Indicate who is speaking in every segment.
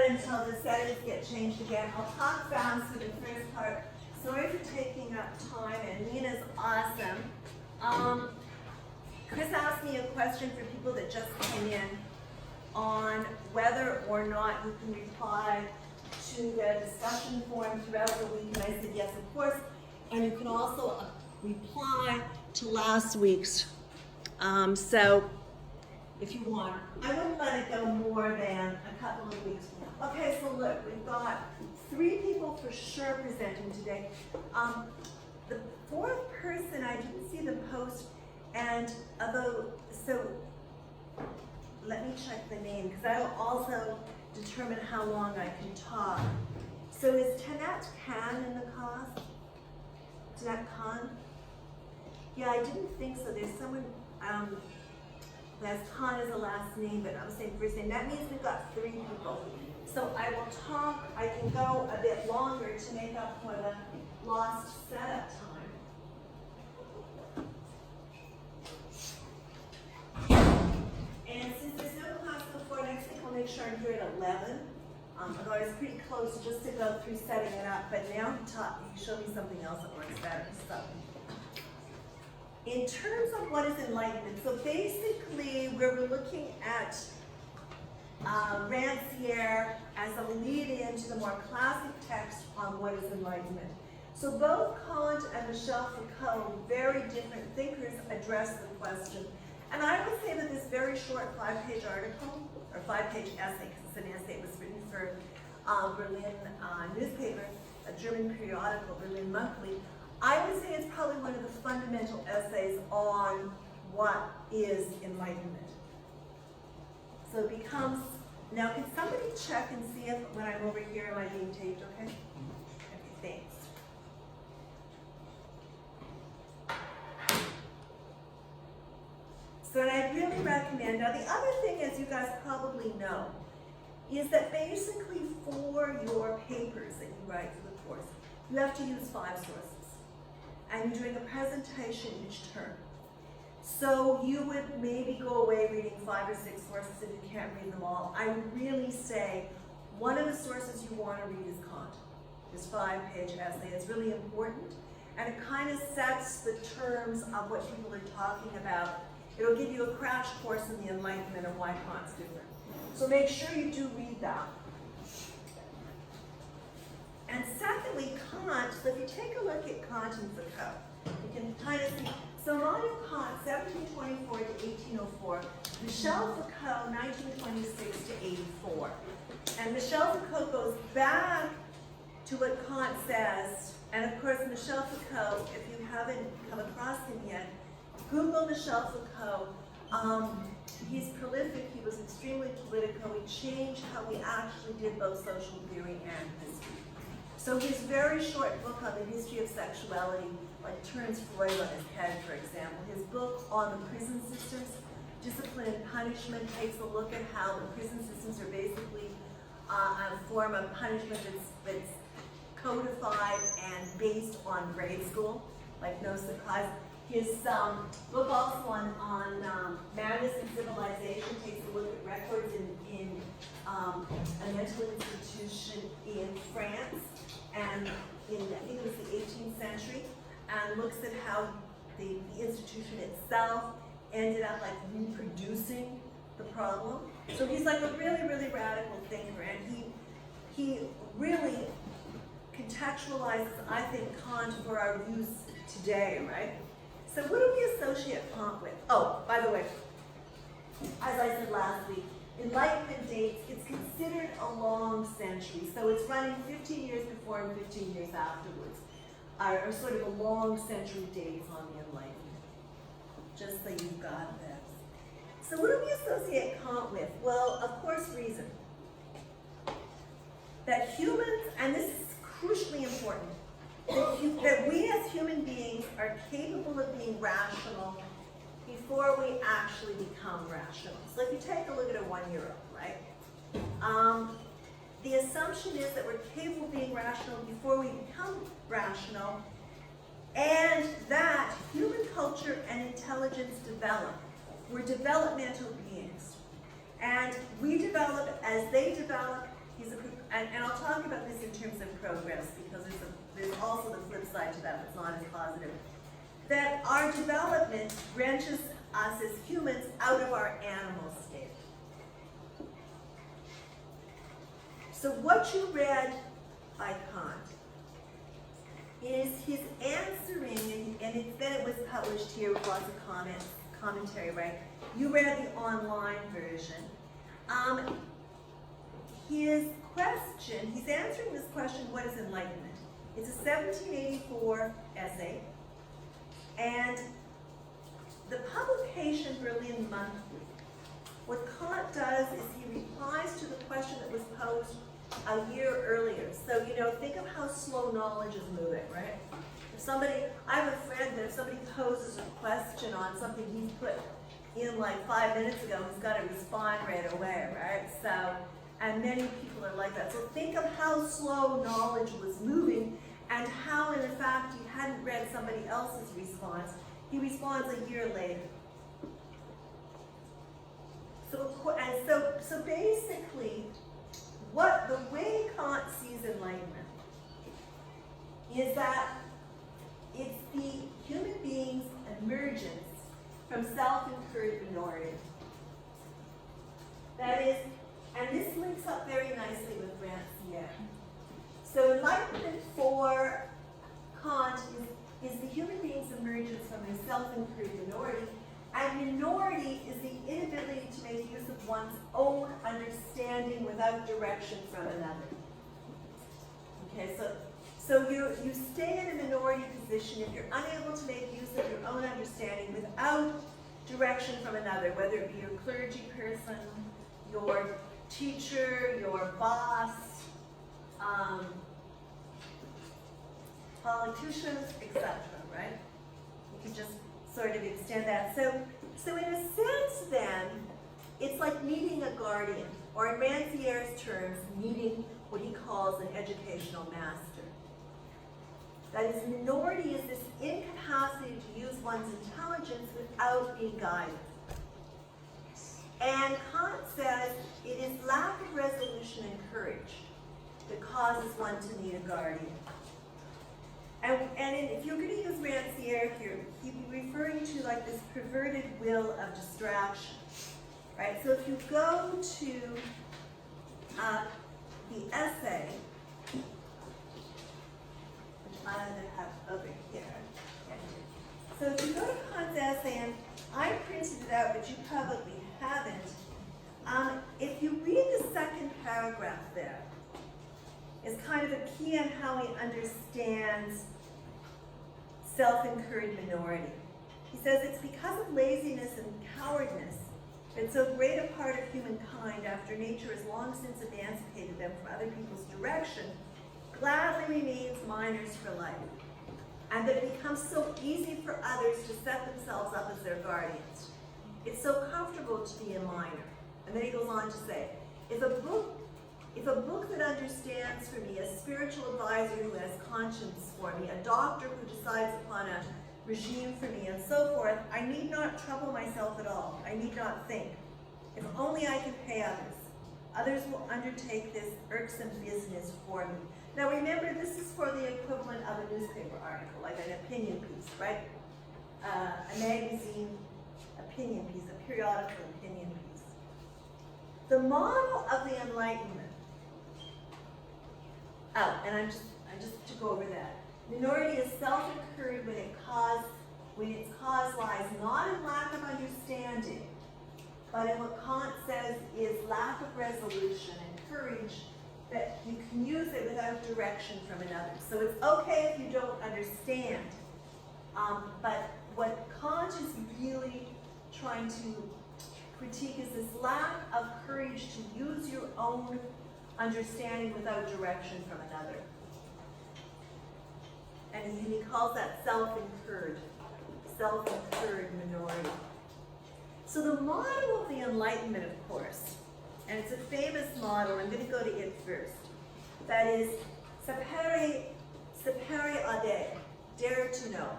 Speaker 1: until the settings get changed again. I'll talk fast for the first part. Sorry for taking up time, and Nina's awesome. Chris asked me a question for people that just came in on whether or not you can reply to the discussion forum throughout the week, and I said yes, of course. And you can also reply to last week's. So if you want, I wouldn't let it go more than a couple of weeks. Okay, so look, we've got 3 people for sure presenting today. The 4th person, I didn't see the post, and although, so let me check the name, because that'll also determine how long I can talk. So is Tanat Khan in the class? Tanat Khan? Yeah, I didn't think so. There's someone who has Khan as a last name, but I'm saying first name. That means we've got 3 people. So I will talk, I can go a bit longer to make up for the lost setup time. And since there's no class before next week, I'll make sure I'm here at 11. Although I was pretty close just to go through setting it up, but now he showed me something else that works better. So, in terms of what is enlightenment, so basically we're looking at Rancière as a lead-in to the more classic text on what is enlightenment. So both Kant and Michel Foucault, very different thinkers, address the question. And I would say that this very short 5-page article, or 5-page essay, because it's an essay, it was written for Berlin newspaper, a German periodical, Berlin Monthly. I would say it's probably one of the fundamental essays on what is enlightenment. So it becomes, now can somebody check and see if when I'm over here, am I being taped, okay? Okay, thanks. So and I really recommend, now the other thing, as you guys probably know, is that basically for your papers that you write for the course, you have to use 5 sources. And you're doing a presentation each term. So you would maybe go away reading 5 or 6 sources if you can't read them all. I would really say one of the sources you want to read is Kant. This 5-page essay. It's really important. And it kind of sets the terms of what people are talking about. It'll give you a crash course in the Enlightenment and why Kant's different. So make sure you do read that. And secondly, Kant, so if you take a look at Kant and Foucault, you can kind of see, so Immanuel Kant, 1724 to 1804, Michel Foucault, 1926 to 84. And Michel Foucault goes back to what Kant says, and of course Michel Foucault, if you haven't come across him yet, Google Michel Foucault. He's prolific, he was extremely political, he changed how we actually did both social theory and history. So his very short book on the history of sexuality, like turns Freud on his head, for example. His book on the prison systems, Discipline and Punishment, takes a look at how the prison systems are basically a form of punishment that's codified and based on grade school, like no surprise. His book also on madness and civilization takes a look at records in a mental institution in France and in, I think it was the 18th century, and looks at how the institution itself ended up like reproducing the problem. So he's like a really, really radical thinker, and he really contextualizes, I think, Kant for our use today, right? So what do we associate Kant with? Oh, by the way, as I said last week, Enlightenment dates, it's considered a long century. So it's running 15 years before and 15 years afterwards, are sort of a long century days on the Enlightenment. Just so you've got this. So what do we associate Kant with? Well, of course, reason. That humans, and this is crucially important, that we as human beings are capable of being rational before we actually become rational. So if you take a look at a 1-year-old, right? The assumption is that we're capable of being rational before we become rational, and that human culture and intelligence develop. We're developmental beings. And we develop as they develop, and I'll talk about this in terms of progress, because there's also the flip side to that that's not as positive. That our development wrenches us as humans out of our animal state. So what you read by Kant is his answering, and then it was published here with lots of commentary, right? You read the online version. His question, he's answering this question, what is enlightenment? It's a 1784 essay, and the publication Berlin Monthly, what Kant does is he replies to the question that was posed a year earlier. So, think of how slow knowledge is moving, right? If somebody, I have a friend that if somebody poses a question on something he's put in like 5 minutes ago, he's got to respond right away, right? So, and many people are like that. So think of how slow knowledge was moving and how, in fact, he hadn't read somebody else's response. He responds a year later. So basically, the way Kant sees enlightenment is that it's the human being's emergence from self-incurred minority. That is, and this links up very nicely with Rancière. So enlightenment for Kant is the human being's emergence from a self-incurred minority, and minority is the inability to make use of one's own understanding without direction from another. Okay, so you stay in a minority position if you're unable to make use of your own understanding without direction from another, whether it be your clergy person, your teacher, your boss, politicians, etc., right? You can just sort of extend that. So in a sense then, it's like meeting a guardian, or in Rancière's terms, meeting what he calls an educational master. That is, minority is this incapacity to use one's intelligence without being guided. And Kant says it is lack of resolution and courage that causes one to need a guardian. And if you're going to use Rancière here, he'd be referring to like this perverted will of distraction, right? So if you go to the essay, which I have over here. So if you go to Kant's essay, and I printed it out, but you probably haven't. If you read the second paragraph there, it's kind of a key on how he understands self-incurred minority. He says it's because of laziness and cowardice that so great a part of humankind, after nature has long since emancipated them from other people's direction, gladly remains minors for life, and that it becomes so easy for others to set themselves up as their guardians. It's so comfortable to be a minor. And then he goes on to say, if a book that understands for me, a spiritual advisor who has conscience for me, a doctor who decides upon a regime for me, and so forth, I need not trouble myself at all. I need not think. If only I can pay others. Others will undertake this irksome business for me. Now remember, this is for the equivalent of a newspaper article, like an opinion piece, right? A magazine opinion piece, a periodical opinion piece. The model of the Enlightenment. Oh, and I'm just to go over that. Minority is self-incurred when its cause lies not in lack of understanding, but in what Kant says is lack of resolution and courage, that you can use it without direction from another. So it's okay if you don't understand, but what Kant is really trying to critique is this lack of courage to use your own understanding without direction from another. And he calls that self-incurred minority. So the model of the Enlightenment, of course, and it's a famous model, I'm going to go to it first. That is Sapere aude, dare to know.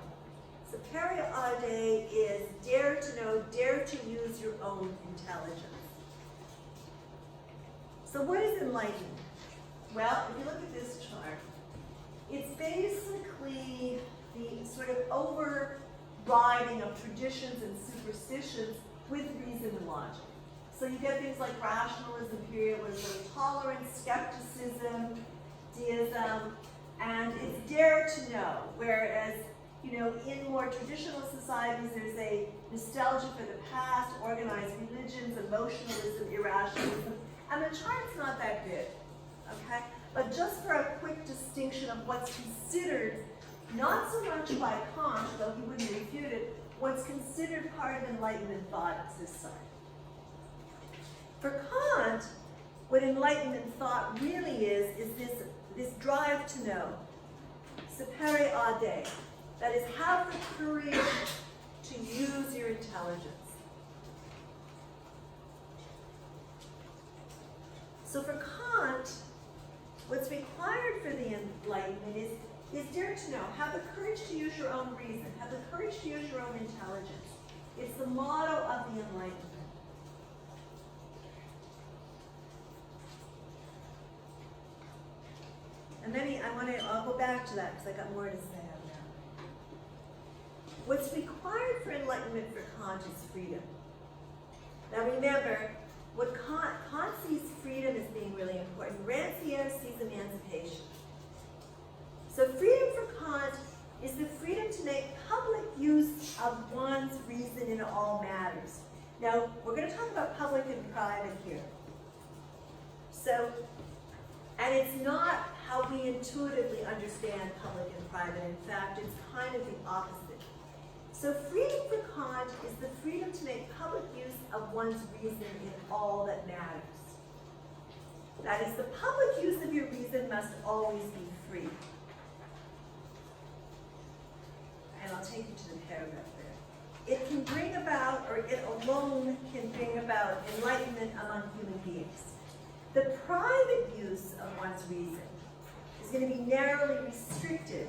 Speaker 1: Sapere aude is dare to know, dare to use your own intelligence. So what is enlightenment? Well, if you look at this chart, it's basically the sort of overriding of traditions and superstitions with reason and logic. So you get things like rationalism, imperialism, tolerance, skepticism, deism, and it's dare to know. Whereas, you know, in more traditional societies, there's a nostalgia for the past, organized religions, emotionalism, irrationalism, and the chart's not that good, okay? But just for a quick distinction of what's considered, not so much by Kant, though he wouldn't refute it, what's considered part of Enlightenment thought is this side. For Kant, what Enlightenment thought really is this drive to know, sapere aude, that is, have the courage to use your intelligence. So for Kant, what's required for the Enlightenment is dare to know, have the courage to use your own reason, have the courage to use your own intelligence. It's the motto of the Enlightenment. And then I'll go back to that because I got more to say on that. What's required for enlightenment for Kant is freedom. Now remember, what Kant sees freedom as being really important. Rancière sees emancipation. So freedom for Kant is the freedom to make public use of one's reason in all matters. Now, we're going to talk about public and private here. So, and it's not how we intuitively understand public and private. In fact, it's kind of the opposite. So freedom for Kant is the freedom to make public use of one's reason in all that matters. That is, the public use of your reason must always be free. And I'll take you to the paragraph there. It can bring about, or it alone can bring about, enlightenment among human beings. The private use of one's reason is going to be narrowly restricted.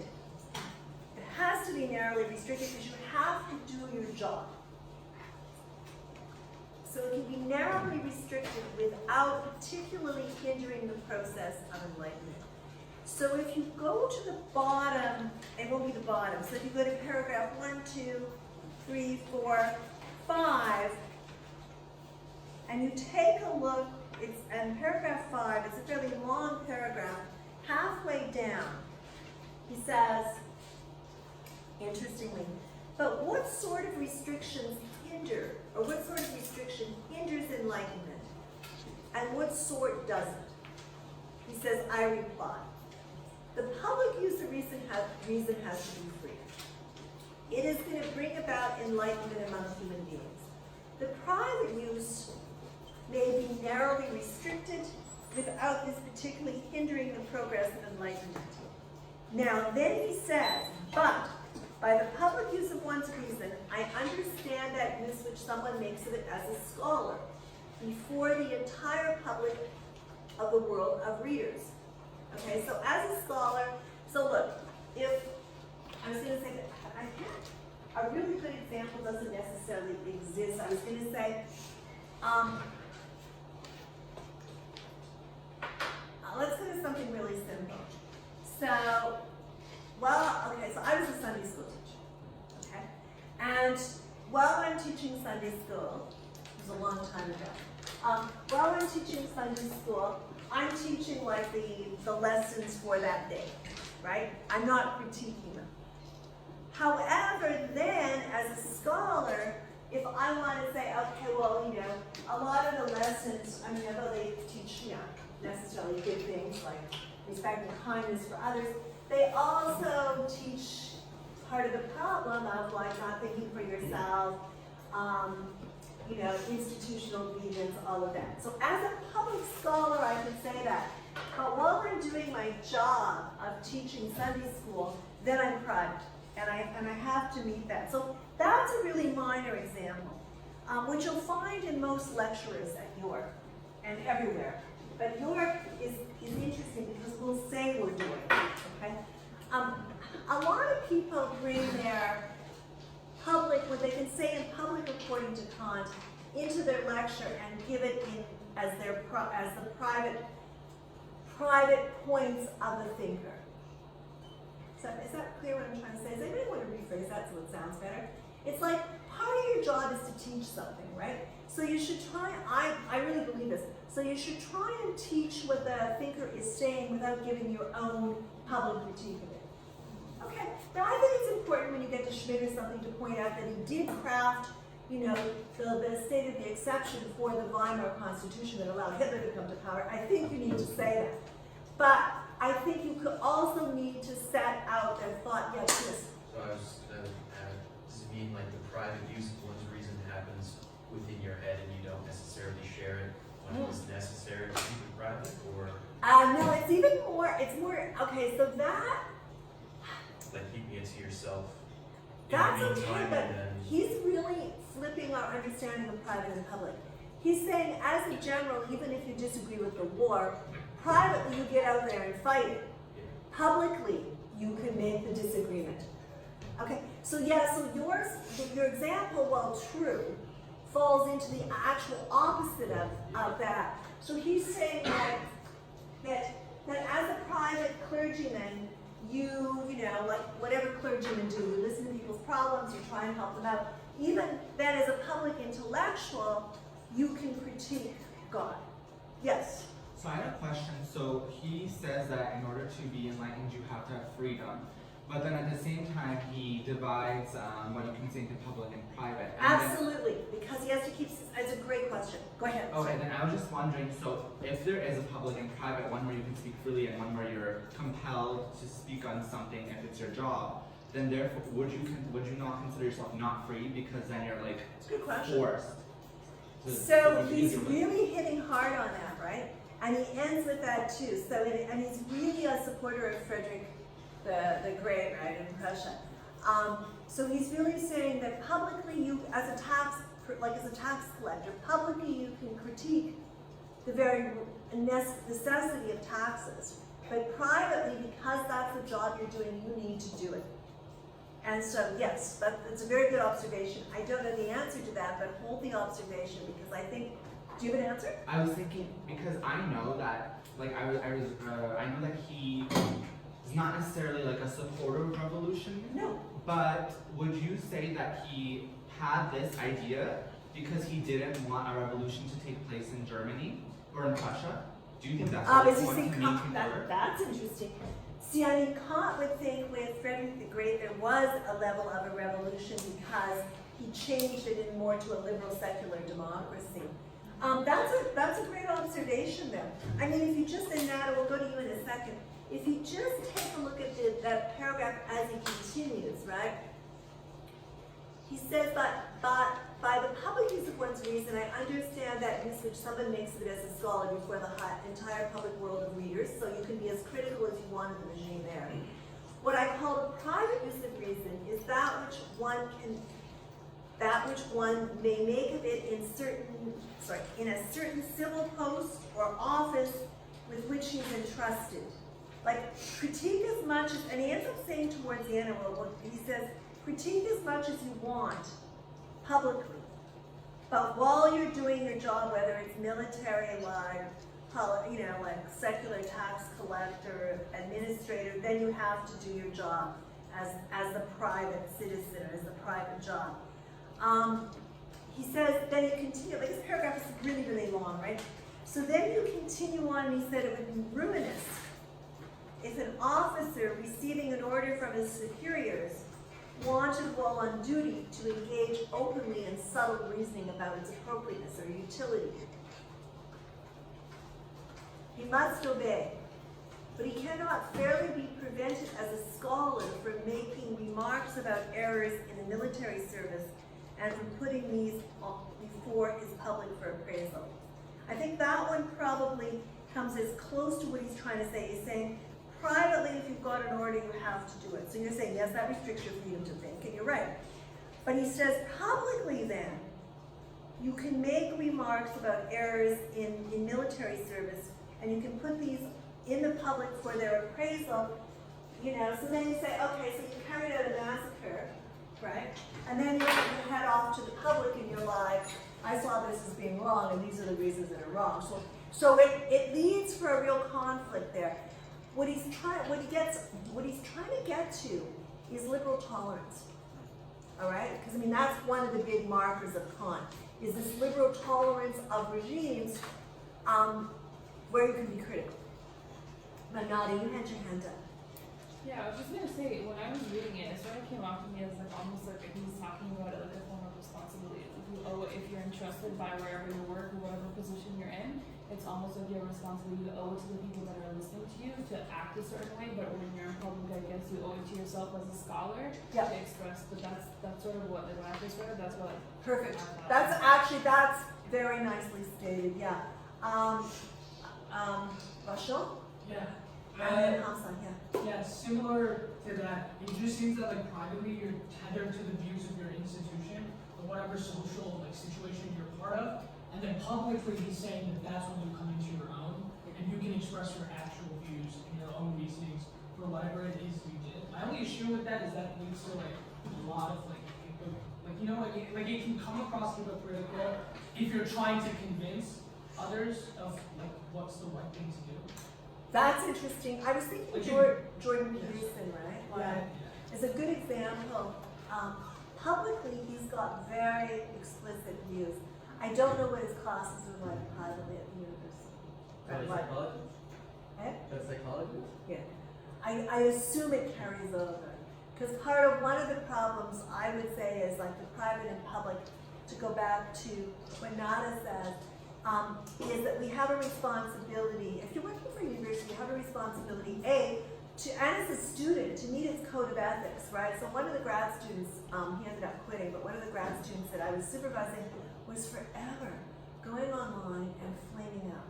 Speaker 1: It has to be narrowly restricted because you have to do your job. So it can be narrowly restricted without particularly hindering the process of enlightenment. So if you go to the bottom, it won't be the bottom, so if you go to paragraph 1, 2, 3, 4, 5, and you take a look, it's in paragraph 5, it's a fairly long paragraph, halfway down, he says, interestingly, but what sort of restrictions hinder, or what sort of restriction hinders enlightenment, and what sort doesn't? He says, I reply, the public use of reason has to be free. It is going to bring about enlightenment among human beings. The private use may be narrowly restricted without this particularly hindering the progress of enlightenment. Now, then he says, but by the public use of one's reason, I understand that use which someone makes of it as a scholar before the entire public of the world of readers. Okay, so as a scholar, so look, if, I was going to say that a really good example doesn't necessarily exist. I was going to say, let's go to something really simple. So, well, okay, so I was a Sunday school teacher, okay? And while I'm teaching Sunday school, it was a long time ago, while I'm teaching Sunday school, I'm teaching like the lessons for that day, right? I'm not critiquing them. However, then, as a scholar, if I want to say, okay, well, you know, a lot of the lessons, I mean, although they teach, you know, necessarily good things like respect and kindness for others, they also teach part of the problem of like not thinking for yourself, you know, institutional grievance, all of that. So as a public scholar, I can say that. But while I'm doing my job of teaching Sunday school, then I'm private, and I have to meet that. So that's a really minor example, which you'll find in most lecturers at York and everywhere. But York is interesting because we'll say we're doing it, okay? A lot of people bring their public, what they can say in public according to Kant, into their lecture and give it in as the private points of the thinker. So is that clear what I'm trying to say? Does anybody want to rephrase that so it sounds better? It's like part of your job is to teach something, right? So you should try, I really believe this, so you should try and teach what the thinker is saying without giving your own public critique of it. Okay, now I think it's important when you get to Schmidt or something to point out that he did craft, you know, the state of the exception for the Weimar Constitution that allowed Hitler to come to power. I think you need to say that. But I think you could also need to set out their thought, yes, yes.
Speaker 2: So I was just going to add, does it mean like the private use of one's reason happens within your head and you don't necessarily share it when it's necessary to keep it private, or?
Speaker 1: No, it's even more, it's more, okay, so that.
Speaker 2: Like keeping it to yourself.
Speaker 1: That's okay, but he's really flipping our understanding of private and public. He's saying, as a general, even if you disagree with the war, privately you get out there and fight it. Publicly, you can make the disagreement. Okay, so yeah, so your example, while true, falls into the actual opposite of that. So he's saying that as a private clergyman, you know, like whatever clergymen do, you listen to people's problems, you try and help them out. Even then, as a public intellectual, you can critique God. Yes?
Speaker 3: So I had a question. So he says that in order to be enlightened, you have to have freedom. But then at the same time, he divides what you can say into public and private. And
Speaker 1: absolutely, because he has to keep, it's a great question. Go ahead.
Speaker 3: Oh, and then I was just wondering, so if there is a public and private, one where you can speak freely and one where you're compelled to speak on something if it's your job, then therefore, would you not consider yourself not free because then you're like
Speaker 1: it's a good question.
Speaker 3: Forced?
Speaker 1: So he's really hitting hard on that, right? And he ends with that too. So, and he's really a supporter of Frederick the Great, right, in Prussia. So he's really saying that publicly you, as a tax collector, publicly you can critique the very necessity of taxes, but privately, because that's the job you're doing, you need to do it. And so, yes, that's a very good observation. I don't know the answer to that, but hold the observation because I think. Do you have an answer?
Speaker 3: I was thinking because I know that, like I know that he is not necessarily like a supporter of revolution.
Speaker 1: No.
Speaker 3: But would you say that he had this idea because he didn't want a revolution to take place in Germany or in Prussia? Do you think that's what he wanted to make order?
Speaker 1: That's interesting. See, I mean, Kant would think with Frederick the Great there was a level of a revolution because he changed it in more to a liberal secular democracy. That's a great observation there. I mean, if you just, and Nada, we'll go to you in a second. If you just take a look at that paragraph as he continues, right? He says, but by the public use of one's reason, I understand that use which someone makes of it as a scholar before the entire public world of readers, so you can be as critical as you want of the regime there. What I call the private use of reason is that which one may make of it in a certain civil post or office with which he's entrusted. Like, critique as much as, and he ends up saying towards the end of it, he says, critique as much as you want publicly, but while you're doing your job, whether it's military, like secular tax collector, administrator, then you have to do your job as a private citizen, as a private job. He says, then you continue, like this paragraph is really, really long, right? So then you continue on, and he said it would be ruinous if an officer receiving an order from his superiors wanted while on duty to engage openly in subtle reasoning about its appropriateness or utility. He must obey, but he cannot fairly be prevented as a scholar from making remarks about errors in the military service and from putting these before his public for appraisal. I think that one probably comes as close to what he's trying to say. He's saying, privately, if you've got an order, you have to do it. So you're saying, yes, that restricts your freedom to think, and you're right. But he says, publicly then, you can make remarks about errors in military service, and you can put these in the public for their appraisal, so then you say, okay, so you carried out a massacre, right? And then you head off to the public in your life, I saw this as being wrong, and these are the reasons that are wrong. So it leads for a real conflict there. What he's trying to get to is liberal tolerance. All right? Because I mean that's one of the big markers of Kant, is this liberal tolerance of regimes where you can be critical. Manada, you had your hand up.
Speaker 4: Yeah, I was just gonna say, when I was reading it, it sort of came off to me as like almost like he's talking about it like a form of responsibility. Like you owe it if you're entrusted by wherever you work or whatever position you're in. It's almost like your responsibility to owe it to the people that are listening to you to act a certain way. But when you're in public, I guess you owe it to yourself as a scholar to express. But that's sort of what like when I first read it, that's what.
Speaker 1: Perfect. That's very nicely stated. Yeah. Rachel?
Speaker 5: Yeah.
Speaker 1: And then Hamza, yeah.
Speaker 5: Yeah, similar to that. It just seems that like privately you're tethered to the views of your institution or whatever social like situation you're part of, and then publicly he's saying that that's when you come into your own and you can express your actual views and your own reasonings for whatever it is you did. My only issue with that is that leads to like a lot of like you know like it can come across hypocritical if you're trying to convince others of like what's the right thing to do.
Speaker 1: That's interesting. I was thinking Jordan Peterson, right?
Speaker 5: Yeah.
Speaker 1: Is a good example. Publicly, he's got very explicit views. I don't know what his classes are like privately at the university.
Speaker 6: Psychologist?
Speaker 1: Eh?
Speaker 6: That's psychologist?
Speaker 1: Yeah. I assume it carries over. Because one of the problems I would say is like the private and public, to go back to what Nada says, is that we have a responsibility, if you're working for a university, you have a responsibility, and as a student, to meet its code of ethics, right? So one of the grad students, he ended up quitting, but one of the grad students that I was supervising was forever going online and flaming out.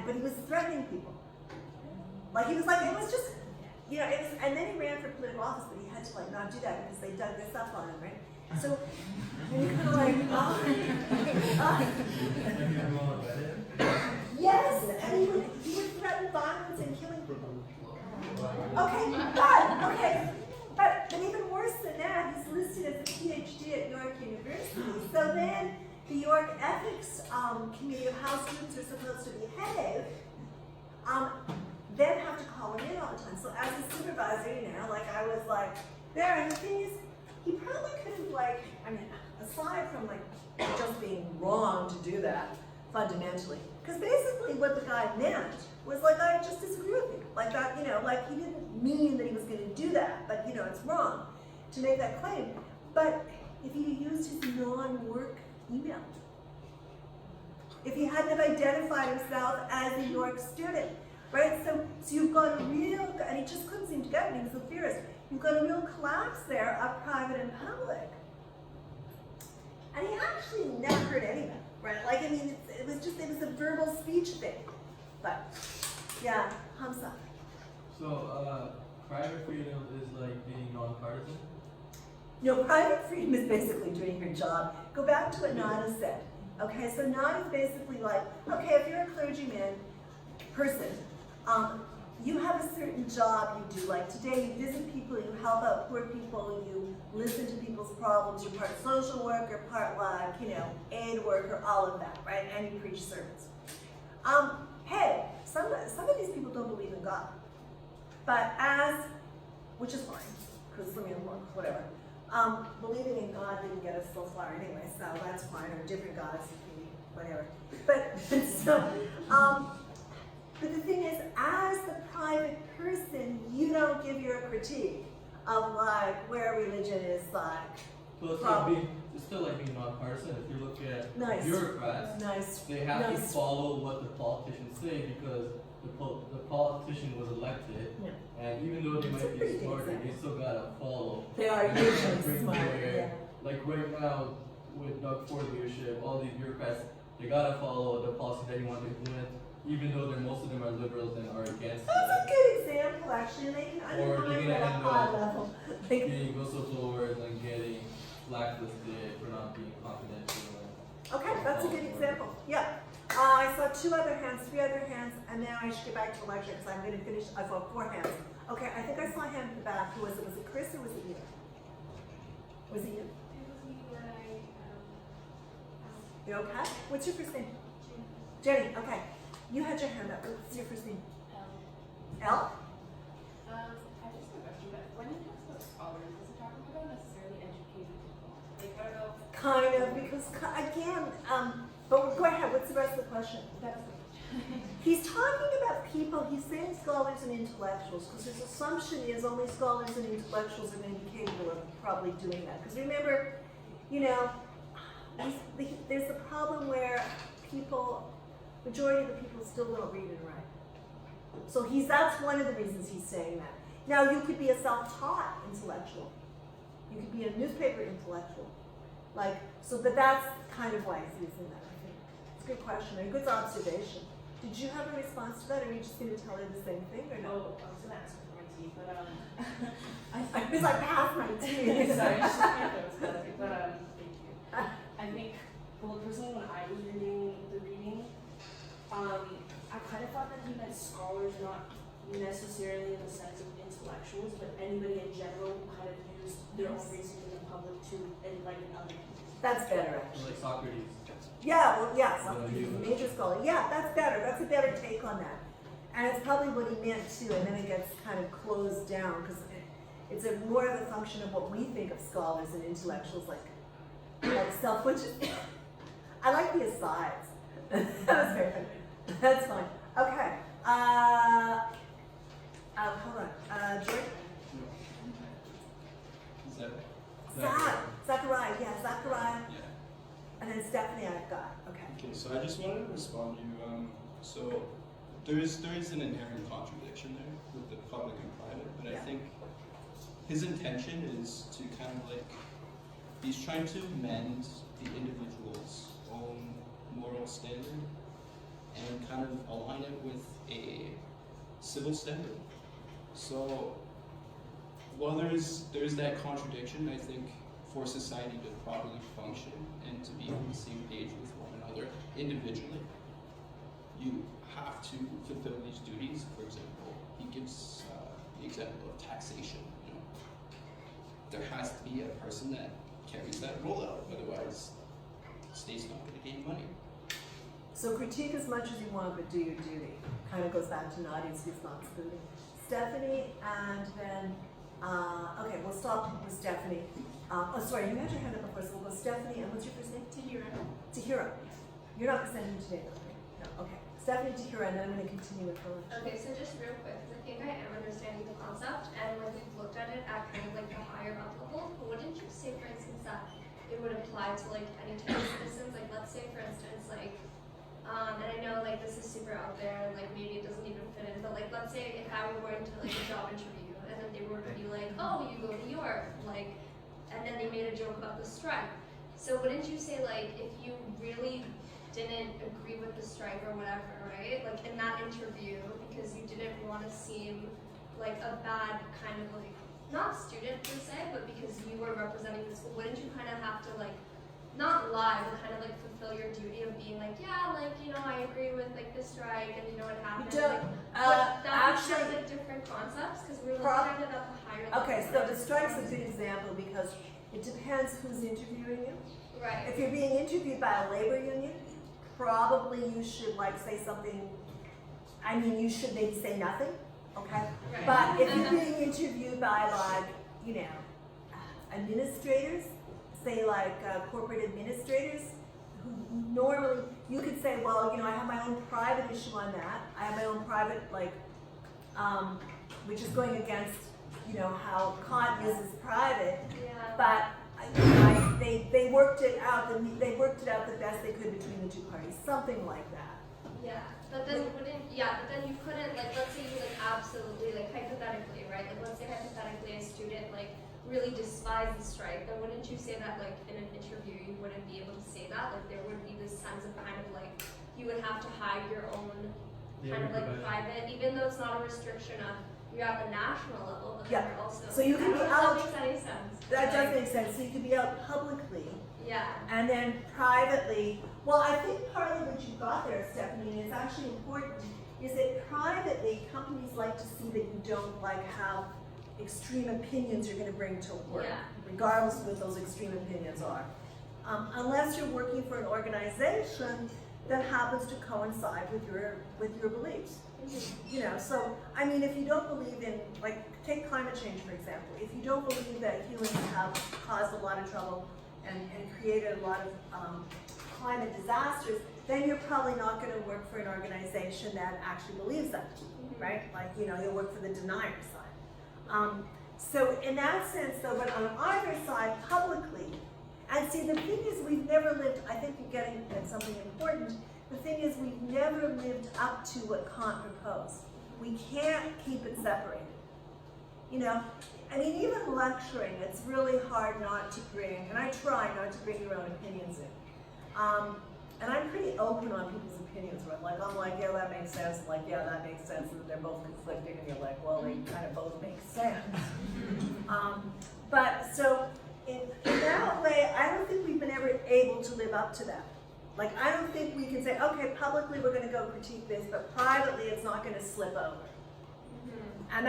Speaker 1: But he was threatening people. Like, he was like, it was just, you know, and then he ran for political office, but he had to like not do that because they dug this up on him, right? So, and you're kind of like, yes, and he would threaten violence and killing people. Okay, but even worse than that, he's listed as a PhD at York University. So then, the York Ethics Committee of how students are supposed to behave, then have to call him in all the time. So as a supervisor, you know, like I was like there, and the thing is, he probably could have like, I mean, aside from like just being wrong to do that, fundamentally, because basically what the guy meant was like, I just disagree with you. Like that, you know, like he didn't mean that he was going to do that, but you know, it's wrong to make that claim. But if he used his non-work email, if he hadn't have identified himself as a York student, right? So you've got a real, and he just couldn't seem to get it, he was a theorist. You've got a real collapse there of private and public. And he actually never heard anything, right? Like, I mean, it was a verbal speech thing. But, yeah, Hamza.
Speaker 6: So, private freedom is like being non-partisan?
Speaker 1: No, private freedom is basically doing your job. Go back to what Nada said. Okay, so Nada is basically like, okay, if you're a clergyman person, you have a certain job you do. Like today, you visit people, you help out poor people, you listen to people's problems, you're part social worker, part like, you know, aid worker, all of that, right? And you preach sermons. Hey, some of these people don't believe in God. But which is fine, because I mean, whatever. Believing in God didn't get us so far anyway, so that's fine, or different gods, whatever. But but the thing is, as the private person, you don't give your critique of like where religion is like.
Speaker 6: So it's still like being non-partisan. If you look at bureaucrats, they have to follow what the politicians say because the politician was elected, and even though they might be smarter, they still gotta follow.
Speaker 1: They are usually smart. Yeah.
Speaker 6: Like right now with Doug Ford's leadership, all these bureaucrats, they gotta follow the policy that he wants to implement, even though most of them are liberals and are against it.
Speaker 1: That's a good example, actually, and they can
Speaker 6: Or they're
Speaker 1: undermine
Speaker 6: gonna
Speaker 1: it at a
Speaker 6: end
Speaker 1: high
Speaker 6: up
Speaker 1: level.
Speaker 6: being whistleblowers and getting blacklisted for not being confidential.
Speaker 1: Okay, that's a good example. Yeah. I saw three other hands, and now I should get back to the lecture because I'm going to finish. I saw 4 hands. Okay, I think I saw a hand in the back. Who was it? Was it Chris or was it you? Was it you?
Speaker 7: It was me when I
Speaker 1: You okay? What's your first name? Jenny, okay. You had your hand up. What's your first name? Elle?
Speaker 7: I just have a question, but when he talks about scholars, is he talking about necessarily educated people? Like, I don't know.
Speaker 1: Kind of, because again, but go ahead, what's the rest of the question? He's talking about people, he's saying scholars and intellectuals, because his assumption is only scholars and intellectuals are going to be capable of probably doing that. Because remember, you know, there's a problem where people, majority of the people still don't read and write. So that's one of the reasons he's saying that. Now, you could be a self-taught intellectual. You could be a newspaper intellectual. But that's kind of why he's using that, I think. It's a good question, and a good observation. Did you have a response to that, or are you just going to tell her the same thing, or no?
Speaker 7: Oh, I was gonna ask for my tea, but
Speaker 1: I was like, pass my tea.
Speaker 7: sorry, just my notes, but thank you. I think, well, personally, when I was reading the reading, I kind of thought that he meant scholars, not necessarily in the sense of intellectuals, but anybody in general who kind of used their own reasoning in the public to enlighten other people.
Speaker 1: That's better, actually.
Speaker 6: Like Socrates.
Speaker 1: Yeah, well, yeah,
Speaker 6: Yeah,
Speaker 1: he's a
Speaker 6: you-
Speaker 1: major scholar. Yeah, that's better. That's a better take on that. And it's probably what he meant too, and then it gets kind of closed down, because it's more of a function of what we think of scholars and intellectuals, like self, which I like the asides. That was very funny. That's fine. Okay. Hold on. George? Zachariah, yeah, Zachariah.
Speaker 8: Yeah.
Speaker 1: And then Stephanie I've got. Okay.
Speaker 8: Okay, so I just wanted to respond to you. So there is an inherent contradiction there with the public and private, but
Speaker 1: Yeah.
Speaker 8: I think his intention is to kind of like, he's trying to mend the individual's own moral standard and kind of align it with a civil standard. So while there's that contradiction, I think for society to properly function and to be on the same page with one another individually, you have to fulfill these duties. For example, he gives the example of taxation. You know, there has to be a person that carries that role out, otherwise the state's not going to gain money.
Speaker 1: So critique as much as you want, but do your duty. Kind of goes back to Nadia's responsibility. Stephanie, and then, okay, we'll stop with Stephanie. Sorry, you had your hand up before, so we'll go Stephanie, and what's your first name?
Speaker 7: Tahira.
Speaker 1: Tahira. You're not presenting today, okay? No, okay. Stephanie, Tahira, and then I'm going to continue with her.
Speaker 9: Okay, so just real quick, 'cause I think I am understanding the concept, and when we've looked at it at kind of like the higher up level, wouldn't you say, for instance, that it would apply to like any type of citizens? Like, let's say, for instance, like, and I know like this is super out there, and like maybe it doesn't even fit in, but like, let's say if I were going to like a job interview, and then they were to be like, oh, you go to New York, like, and then they made a joke about the strike. So wouldn't you say like, if you really didn't agree with the strike or whatever, right? Like in that interview, because you didn't want to seem like a bad kind of like, not student per se, but because you were representing the school, wouldn't you kind of have to like, not lie, but kind of like fulfill your duty of being like, yeah, like, you know, I agree with like the strike and you know what happened.
Speaker 1: You don't,
Speaker 9: But that
Speaker 1: actually,
Speaker 9: sounds like different concepts because we're looking at it at the higher level.
Speaker 1: okay, so the strike's a good example because it depends who's interviewing you.
Speaker 9: Right.
Speaker 1: If you're being interviewed by a labor union, probably you should like say something, I mean, you should maybe say nothing, okay?
Speaker 9: Right.
Speaker 1: But if you're being interviewed by like, you know, administrators, say like corporate administrators, who normally, you could say, well, you know, I have my own private issue on that. I have my own private, like, which is going against, you know, how Kant uses private.
Speaker 9: Yeah.
Speaker 1: But they worked it out. They worked it out the best they could between the two parties, something like that.
Speaker 9: Yeah, but then you couldn't, like, let's say you, like, absolutely, like, hypothetically, right? Like, let's say hypothetically a student, like, really despised the strike, then wouldn't you say that, like, in an interview you wouldn't be able to say that? Like, there would be this sense of kind of, like, you would have to hide your own kind of, like, private, even though it's not a restriction of, you're at the national level, but
Speaker 1: Yeah.
Speaker 9: then you're also,
Speaker 1: So you can be
Speaker 9: I don't know
Speaker 1: out-
Speaker 9: if that makes any sense.
Speaker 1: That does
Speaker 9: Like,
Speaker 1: make sense. So you could be out publicly.
Speaker 9: Yeah.
Speaker 1: And then privately, well, I think part of what you've got there, Stephanie, and it's actually important, is that privately, companies like to see that you don't like have extreme opinions you're going to bring to work,
Speaker 9: Yeah.
Speaker 1: regardless of what those extreme opinions are. unless you're working for an organization that happens to coincide with your beliefs. You know, so, I mean, if you don't believe in, like, take climate change, for example. If you don't believe that humans have caused a lot of trouble and created a lot of climate disasters, then you're probably not going to work for an organization that actually believes that, right? Like, you know, you'll work for the denier side. So in that sense, though, but on either side, publicly, and see, the thing is, we've never lived, I think you're getting at something important, the thing is, we've never lived up to what Kant proposed. We can't keep it separated. You know, I mean, even lecturing, it's really hard not to bring, and I try not to bring your own opinions in. And I'm pretty open on people's opinions, where I'm like, yeah, that makes sense, like, yeah, that makes sense, and they're both conflicting, and you're like, well, they kind of both make sense. But so, in that way, I don't think we've been ever able to live up to that. Like, I don't think we can say, okay, publicly we're going to go critique this, but privately it's not going to slip over. And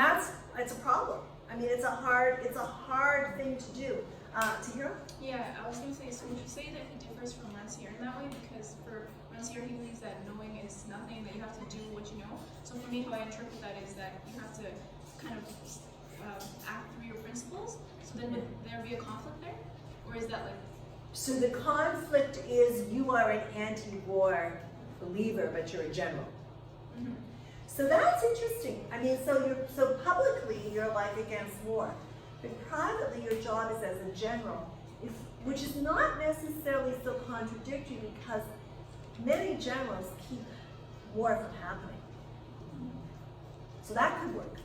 Speaker 1: it's a problem. I mean, it's a hard thing to do. Tahira?
Speaker 10: Yeah, I was going to say, so would you say that he differs from Rancière in that way? Because for Rancière, he believes that knowing is nothing, that you have to do what you know. So for me, how I interpret that is that you have to kind of act through your principles. So then would there be a conflict there? Or is that like...
Speaker 1: So the conflict is you are an anti-war believer, but you're a general. So that's interesting. I mean, so publicly you're like against war, but privately your job is as a general, which is not necessarily so contradictory because many generals keep war from happening. So that could work.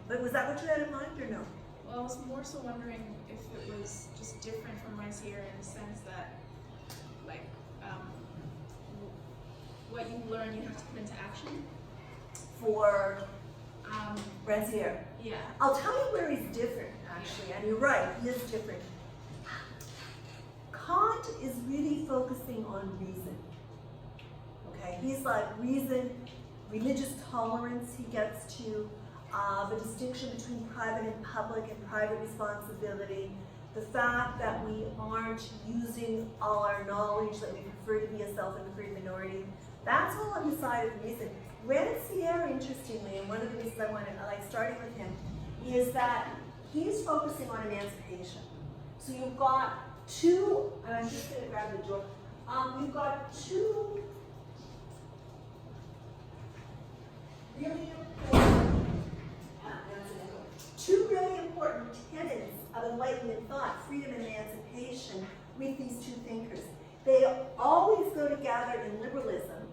Speaker 1: But was that what you had in mind, or no?
Speaker 10: Well, I was more so wondering if it was just different from Rancière in the sense that, like, what you learn you have to put into action.
Speaker 1: For Rancière.
Speaker 10: Yeah.
Speaker 1: I'll tell you where he's different, actually, and you're right, he is different. Kant is really focusing on reason. Okay, he's like reason, religious tolerance he gets to, the distinction between private and public and private responsibility, the fact that we aren't using all our knowledge, that we prefer to be a self-incurred minority. That's all on the side of reason. Rancière, interestingly, and one of the reasons I like starting with him, is that he's focusing on emancipation. So you've got two, and I'm just going to grab the door. You've got two really important tenets of Enlightenment thought, freedom and emancipation, with these two thinkers. They always go together in liberalism,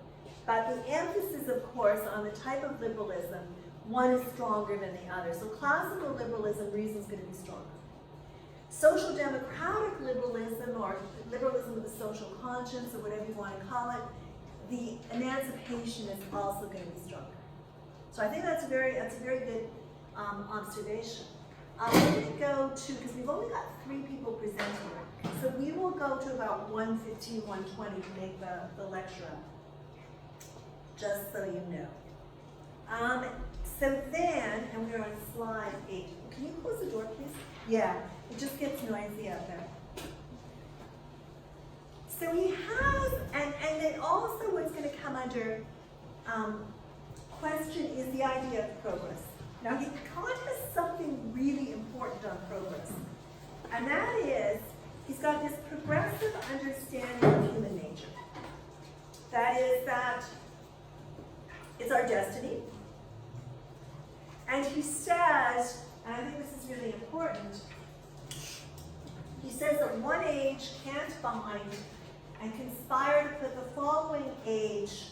Speaker 1: but the emphasis, of course, on the type of liberalism, one is stronger than the other. So classical liberalism, reason is going to be stronger. Social democratic liberalism, or liberalism with a social conscience, or whatever you want to call it, the emancipation is also going to be stronger. So I think that's a very good observation. We're going to go to, because we've only got 3 people presenting, so we will go to about 1:15, 1:20 to make the lecture up, just so you know. So then, and we're on slide 8. Can you close the door, please? Yeah, it just gets noisy out there. So he has, and then also what's going to come under question is the idea of progress. Now, Kant has something really important on progress, and that is, he's got this progressive understanding of human nature. That is that it's our destiny, and he says, and I think this is really important, he says that one age can't bind and conspire to put the following age,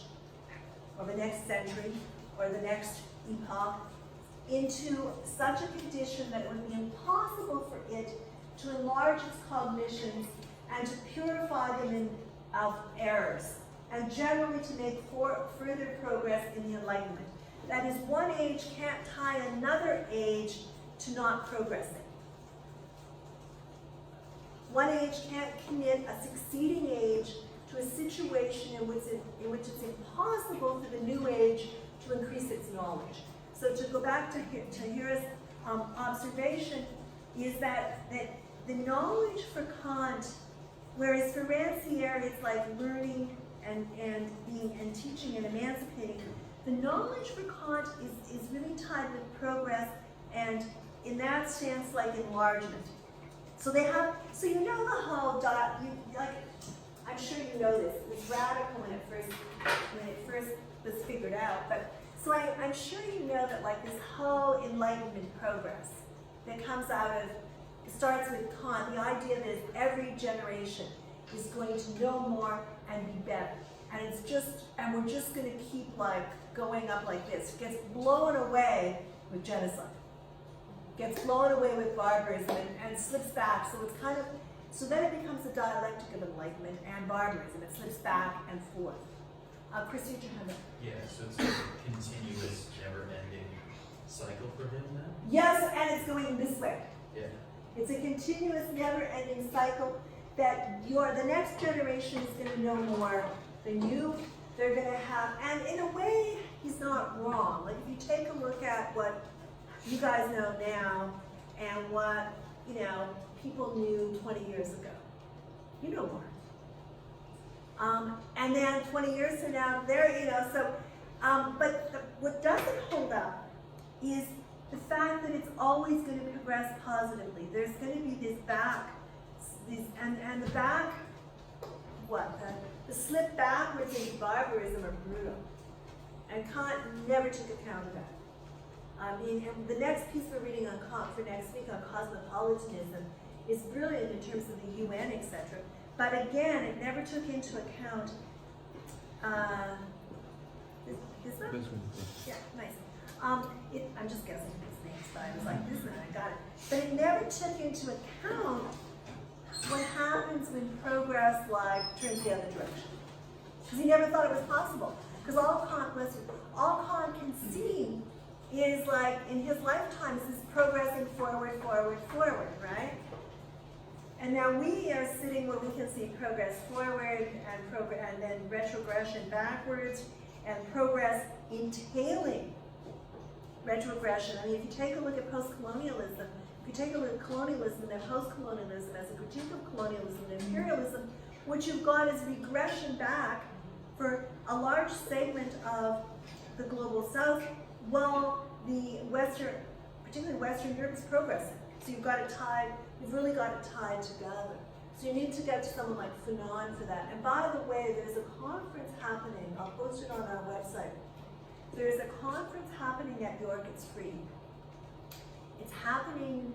Speaker 1: or the next century, or the next epoch, into such a condition that it would be impossible for it to enlarge its cognitions and to purify them of errors, and generally to make further progress in the Enlightenment. That is, one age can't tie another age to not progressing. One age can't commit a succeeding age to a situation in which it's impossible for the new age to increase its knowledge. So to go back to Tahira's observation, is that the knowledge for Kant, whereas for Rancière it's like learning and being and teaching and emancipating, the knowledge for Kant is really tied with progress and in that sense like enlargement. So they have, so you know the whole I'm sure you know this. It was radical when it first was figured out. But so I'm sure you know that like this whole Enlightenment progress that comes out of, it starts with Kant, the idea that every generation is going to know more and be better. And it's just, and we're just going to keep like going up like this. It gets blown away with genocide. Gets blown away with barbarism and slips back. So it's kind of, so then it becomes a dialectic of enlightenment and barbarism. It slips back and forth. Chrissy, did you have it?
Speaker 2: Yeah, so it's a continuous, never-ending cycle for him then?
Speaker 1: Yes, and it's going this way.
Speaker 2: Yeah.
Speaker 1: It's a continuous, never-ending cycle that the next generation is going to know more than you. They're going to have, and in a way, he's not wrong. Like if you take a look at what you guys know now and what, people knew 20 years ago, you know more. And then 20 years from now, what doesn't hold up is the fact that it's always going to progress positively. There's going to be this back, and the back, the slip backwards into barbarism are brutal. And Kant never took account of that. And the next piece we're reading on Kant for next week on Cosmopolitanism is brilliant in terms of the UN, etc. But again, it never took into account, this one?
Speaker 6: This one.
Speaker 1: Yeah, nice. I'm just guessing his name, so I was like, this one, I got it. But it never took into account what happens when progress turns the other direction. Because he never thought it was possible. Because all Kant can see is like, in his lifetime, is progressing forward, right? And now we are sitting where we can see progress forward and then retrogression backwards and progress entailing retrogression. I mean, if you take a look at post-colonialism, if you take a look at colonialism and post-colonialism as a critique of colonialism and imperialism, what you've got is regression back for a large segment of the global south, while the particularly Western Europe is progressing. So you've really got it tied together. So you need to get to someone like Fanon for that. And by the way, there's a conference happening, I'll post it on our website. There's a conference happening at York, it's free. It's happening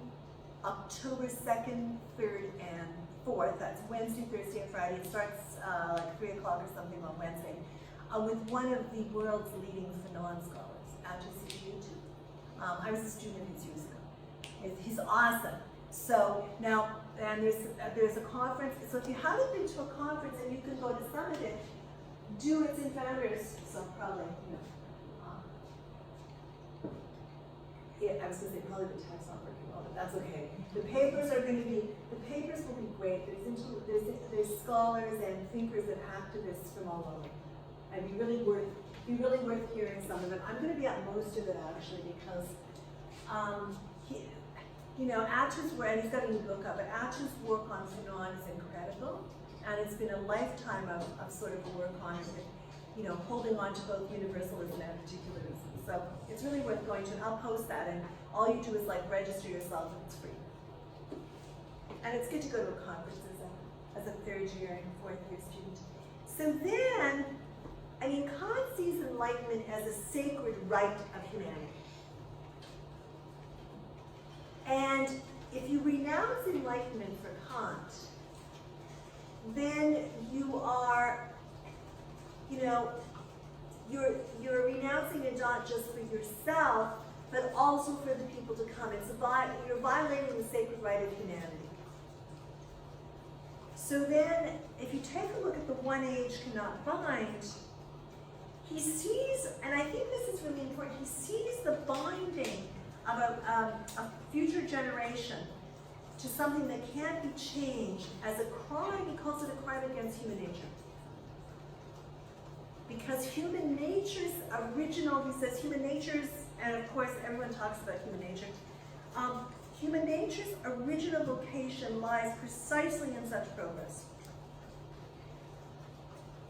Speaker 1: October 2nd, 3rd, and 4th. That's Wednesday, Thursday, and Friday. It starts like 3 o'clock or something on Wednesday with one of the world's leading Fanon scholars, Ajay. I was a student of his years ago. He's awesome. So now, and there's a conference. So if you haven't been to a conference and you can go to some of it, it's in Founders. So probably, I was going to say probably the text not working well, but that's okay. The papers will be great. There's scholars and thinkers and activists from all over. And be really worth hearing some of it. I'm going to be at most of it actually because, Atch's work, and he's got a new book up, but Atch's work on Fanon is incredible, and it's been a lifetime of sort of work on it, holding on to both universalism and particularism. So it's really worth going to, and I'll post that, and all you do is register yourself, and it's free. And it's good to go to a conference as a third year and fourth year student. So then, Kant sees enlightenment as a sacred right of humanity. And if you renounce enlightenment for Kant, then you are, you're renouncing it not just for yourself, but also for the people to come. You're violating the sacred right of humanity. So then, if you take a look at the one age cannot bind, he sees, and I think this is really important, he sees the binding of a future generation to something that can't be changed as a crime. He calls it a crime against human nature. Because human nature's original, he says human nature's, and of course everyone talks about human nature, human nature's original vocation lies precisely in such progress.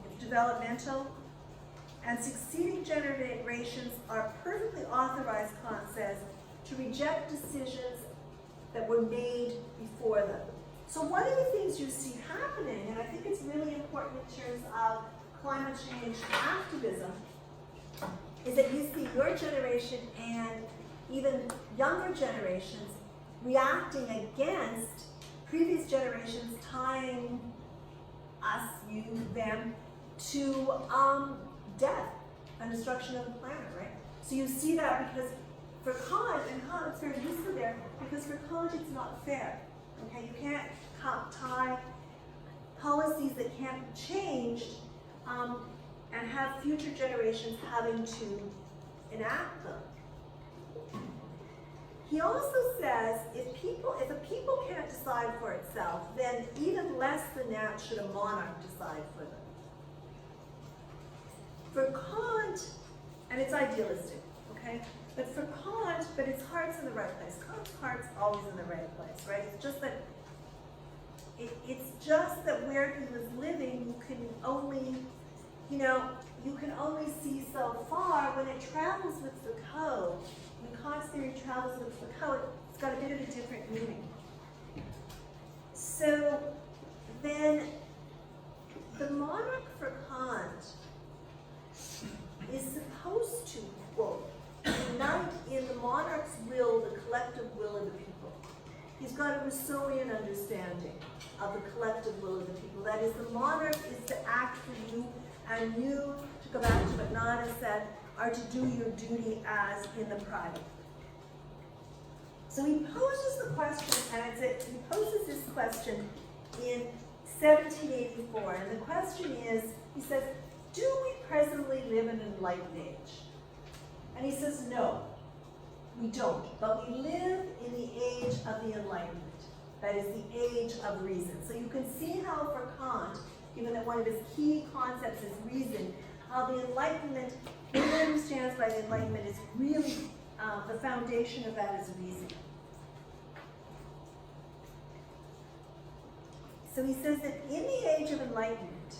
Speaker 1: It's developmental, and succeeding generations are perfectly authorized, Kant says, to reject decisions that were made before them. So one of the things you see happening, and I think it's really important in terms of climate change activism, is that you see your generation and even younger generations reacting against previous generations tying us, you, them, to death and destruction of the planet, right? So you see that because for Kant, and Kant's very useful there, because for Kant it's not fair, okay? You can't tie policies that can't be changed and have future generations having to enact them. He also says if a people can't decide for itself, then even less than that should a monarch decide for them. For Kant, and it's idealistic, okay? But for Kant, but his heart's in the right place. Kant's heart's always in the right place, right? It's just that where he was living, you can only see so far. When it travels with Foucault, when Kant's theory travels with Foucault, it's got a bit of a different meaning. So then, the monarch for Kant is supposed to, quote, unite in the monarch's will the collective will of the people. He's got a Rousseauian understanding of the collective will of the people. That is, the monarch is to act for you, and you, to go back to what Nana said, are to do your duty as in the private. So he poses the question, and he poses this question in 1784, and the question is, he says, do we presently live in an enlightened age? And he says, no, we don't, but we live in the age of the Enlightenment. That is the age of reason. So you can see how for Kant, given that one of his key concepts is reason, how the Enlightenment, what he understands by the Enlightenment is really, the foundation of that is reason. So he says that in the age of enlightenment,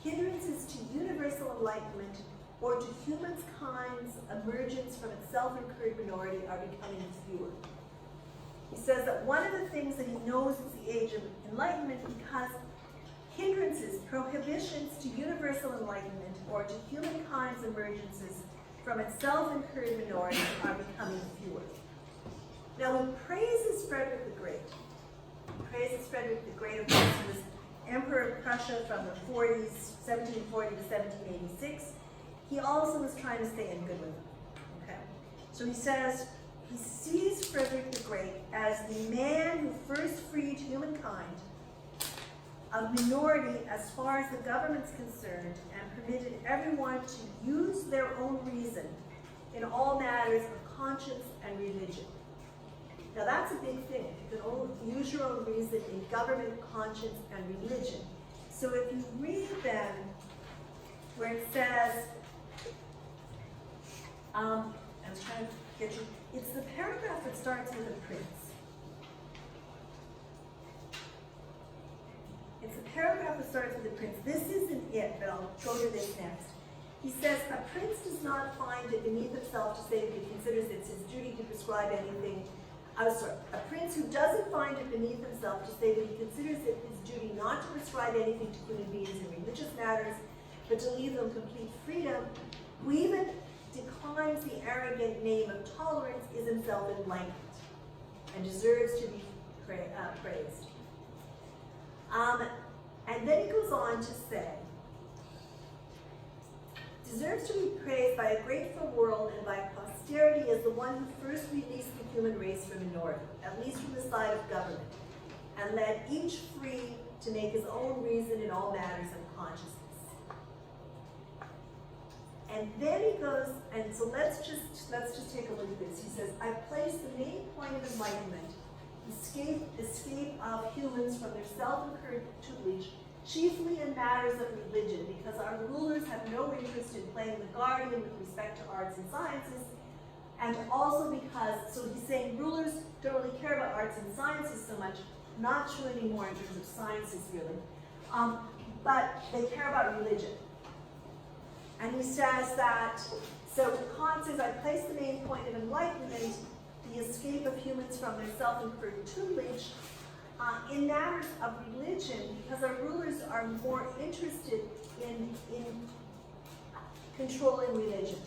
Speaker 1: hindrances to universal enlightenment or to humankind's emergence from its self-incurred minority are becoming fewer. He says that one of the things that he knows is the age of enlightenment because hindrances, prohibitions to universal enlightenment or to humankind's emergences from its self-incurred minority are becoming fewer. Now he praises Frederick the Great. He praises Frederick the Great, of course, who was Emperor of Prussia from the 40s, 1740 to 1786. He also was trying to stay in good with him. Okay? So he says he sees Frederick the Great as the man who first freed humankind of minority as far as the government's concerned and permitted everyone to use their own reason in all matters of conscience and religion. Now that's a big thing. You can only use your own reason in government, conscience, and religion. So if you read then where it says, I was trying to get you, it's the paragraph that starts with a prince. It's a paragraph that starts with a prince. This isn't it, but I'll go to this next. He says, a prince does not find it beneath himself to say that he considers it's his duty to prescribe anything. A prince who doesn't find it beneath himself to say that he considers it his duty not to prescribe anything to human beings in religious matters, but to leave them complete freedom, who even declines the arrogant name of tolerance, is himself enlightened and deserves to be praised. And then he goes on to say, deserves to be praised by a grateful world and by posterity as the one who first released the human race from minority, at least from the side of government, and led each free to make his own reason in all matters of consciousness. And then he goes, and so let's just take a look at this. He says, I place the main point of enlightenment, escape of humans from their self-incurred tutelage, chiefly in matters of religion, because our rulers have no interest in playing the guardian with respect to arts and sciences, And also because, so he's saying rulers don't really care about arts and sciences so much, not true anymore in terms of sciences really, but they care about religion. And he says that, so Kant says, I place the main point of enlightenment, the escape of humans from their self-incurred tutelage, in matters of religion, because our rulers are more interested in controlling religion.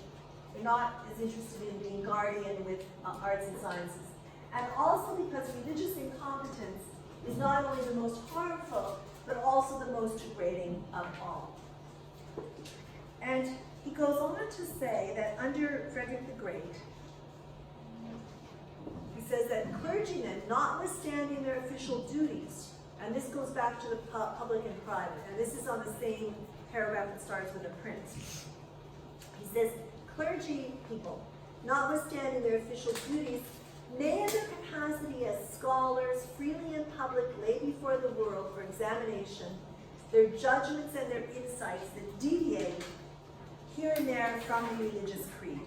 Speaker 1: They're not as interested in being guardian with arts and sciences. And also because religious incompetence is not only the most harmful, but also the most degrading of all. And he goes on to say that under Frederick the Great, he says that clergymen, notwithstanding their official duties, and this goes back to the public and private, and this is on the same paragraph that starts with a prince. He says, clergy people, notwithstanding their official duties, may in their capacity as scholars freely in public lay before the world for examination their judgments and their insights that deviate here and there from the religious creed.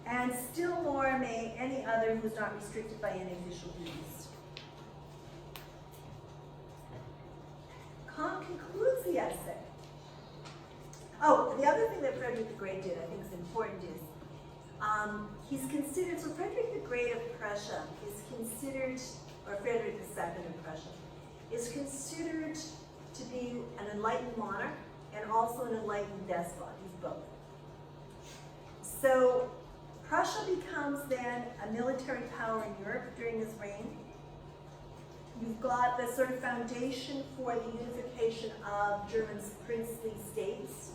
Speaker 1: And still more may any other who is not restricted by any official duties. Kant concludes the essay. Oh, the other thing that Frederick the Great did, I think is important, is he's considered, so Frederick the Great of Prussia is considered, or Frederick II of Prussia, is considered to be an enlightened monarch and also an enlightened despot. He's both. So Prussia becomes then a military power in Europe during his reign. You've got the sort of foundation for the unification of Germany's princely states.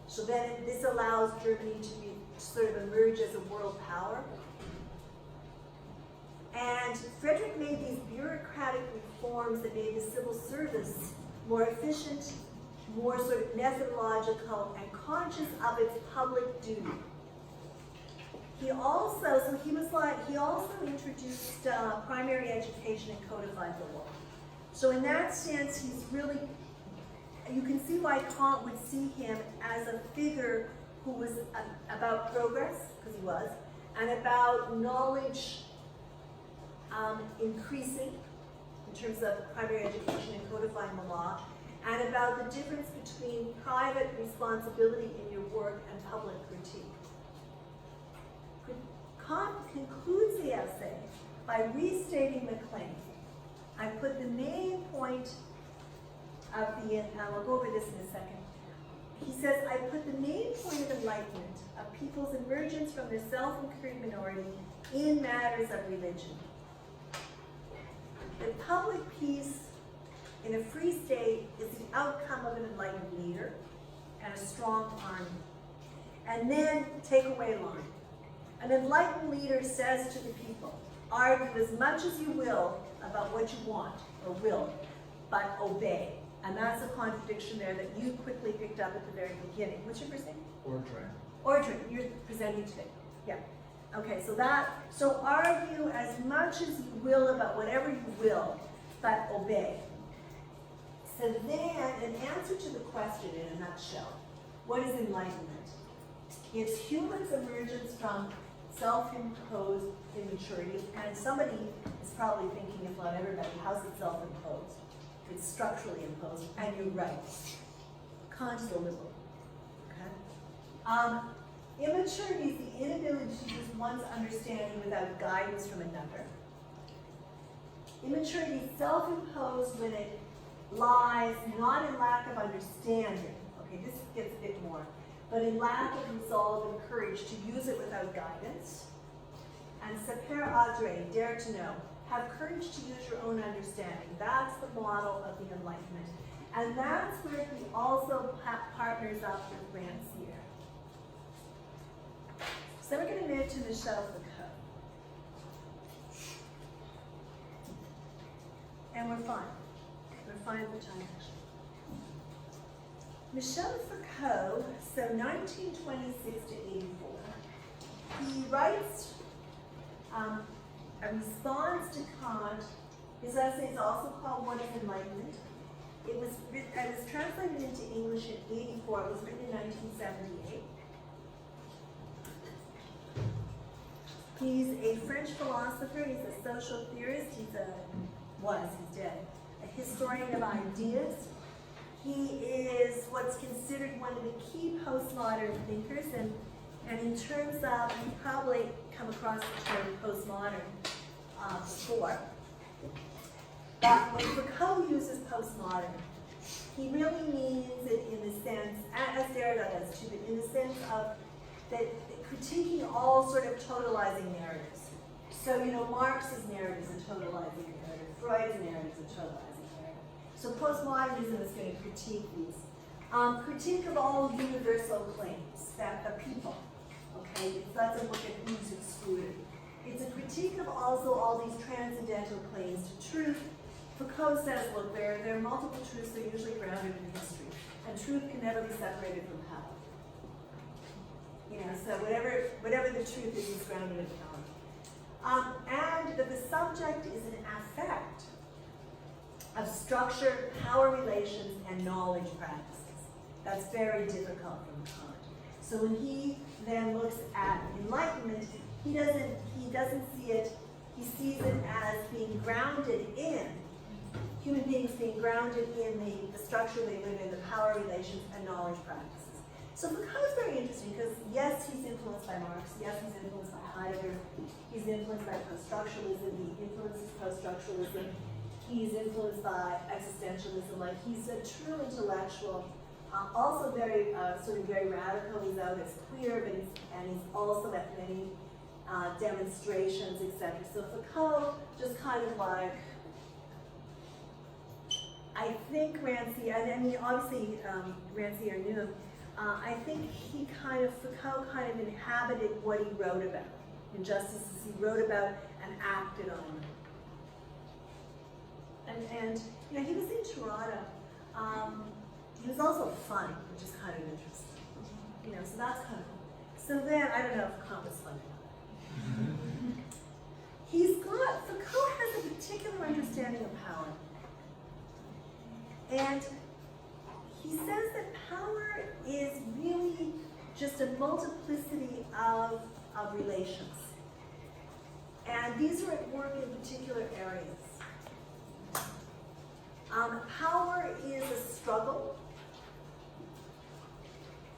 Speaker 1: So then this allows Germany to be sort of emerge as a world power. And Frederick made these bureaucratic reforms that made the civil service more efficient, more sort of methodological, and conscious of its public duty. He also, he also introduced primary education and codified the law. So in that sense, he's really, you can see why Kant would see him as a figure who was about progress, because he was, and about knowledge increasing in terms of primary education and codifying the law, and about the difference between private responsibility in your work and public critique. Kant concludes the essay by restating the claim. I put the main point of the, and we'll go over this in a second. He says, I put the main point of enlightenment, of people's emergence from their self-incurred minority in matters of religion. The public peace in a free state is the outcome of an enlightened leader and a strong army. And then take away line. An enlightened leader says to the people, argue as much as you will about what you want or will, but obey. And that's a contradiction there that you quickly picked up at the very beginning. What's your first name?
Speaker 3: Ordering.
Speaker 1: Ordering, you're presenting today. Yeah. Okay, so argue as much as you will about whatever you will, but obey. So then, an answer to the question in a nutshell, what is enlightenment? It's humans' emergence from self-imposed immaturity, and somebody is probably thinking, if not everybody, how's it self-imposed? It's structurally imposed, and you're right. Kant is a liberal, okay? Immaturity is the inability to use one's understanding without guidance from another. Immaturity is self-imposed when it lies not in lack of understanding, okay, this gets a bit more, but in lack of resolve and courage to use it without guidance. And sapere aude, dare to know, have courage to use your own understanding. That's the model of the Enlightenment. And that's where he also partners up with Rancière. So we're going to move to Michel Foucault. And we're fine. We're fine for time, actually. Michel Foucault, so 1926 to 84, he writes a response to Kant. His essay is also called What is Enlightenment? It was translated into English in 84. It was written in 1978. He's a French philosopher, he's a social theorist, he's dead, a historian of ideas. He is what's considered one of the key postmodern thinkers, and in terms of, you've probably come across the term postmodern before. But when Foucault uses postmodern, he really means it in the sense, as Derrida does too, but in the sense of that critiquing all sort of totalizing narratives. So, Marx's narrative is a totalizing narrative, Freud's narrative is a totalizing narrative. So postmodernism is going to critique these. Critique of all universal claims that the people, okay, it doesn't look at who's excluded. It's a critique of also all these transcendental claims to truth. Foucault says, look, there are multiple truths that are usually grounded in history, and truth can never be separated from power. So whatever the truth is grounded in power. And that the subject is an affect of structure, power relations, and knowledge practices. That's very difficult from Kant. So when he then looks at Enlightenment, he doesn't see it, he sees it as being grounded in human beings being grounded in the structure they live in, the power relations, and knowledge practices. So Foucault is very interesting because, yes, he's influenced by Marx, yes, he's influenced by Heidegger, he's influenced by post-structuralism, he influences post-structuralism, he's influenced by existentialism, like he's a true intellectual, also very, sort of very radical. He's out as queer, but he's also at many demonstrations, etc. So Foucault just kind of like, I think obviously Rancière knew him. I think Foucault kind of inhabited what he wrote about. Injustices he wrote about and acted on. And he was in Toronto. He was also funny, which is kind of interesting. So that's kind of cool. So then, I don't know if Kant was funny. Foucault has a particular understanding of power. And he says that power is really just a multiplicity of relations. And these are at work in particular areas. Power is a struggle.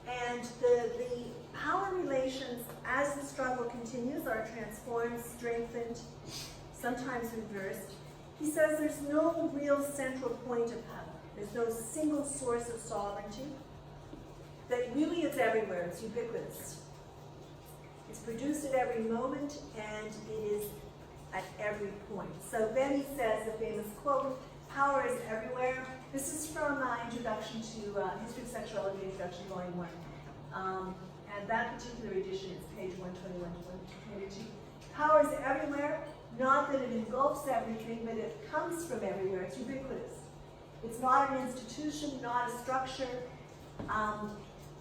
Speaker 1: And the power relations, as the struggle continues, are transformed, strengthened, sometimes reversed. He says there's no real central point of power. There's no single source of sovereignty. That really is everywhere. It's ubiquitous. It's produced at every moment, and it is at every point. So then he says the famous quote, power is everywhere. This is from Introduction to History of Sexuality, Introduction, Volume 1. And that particular edition is page 121 to 122. Power is everywhere, not that it engulfs everything, but it comes from everywhere. It's ubiquitous. It's not an institution, not a structure.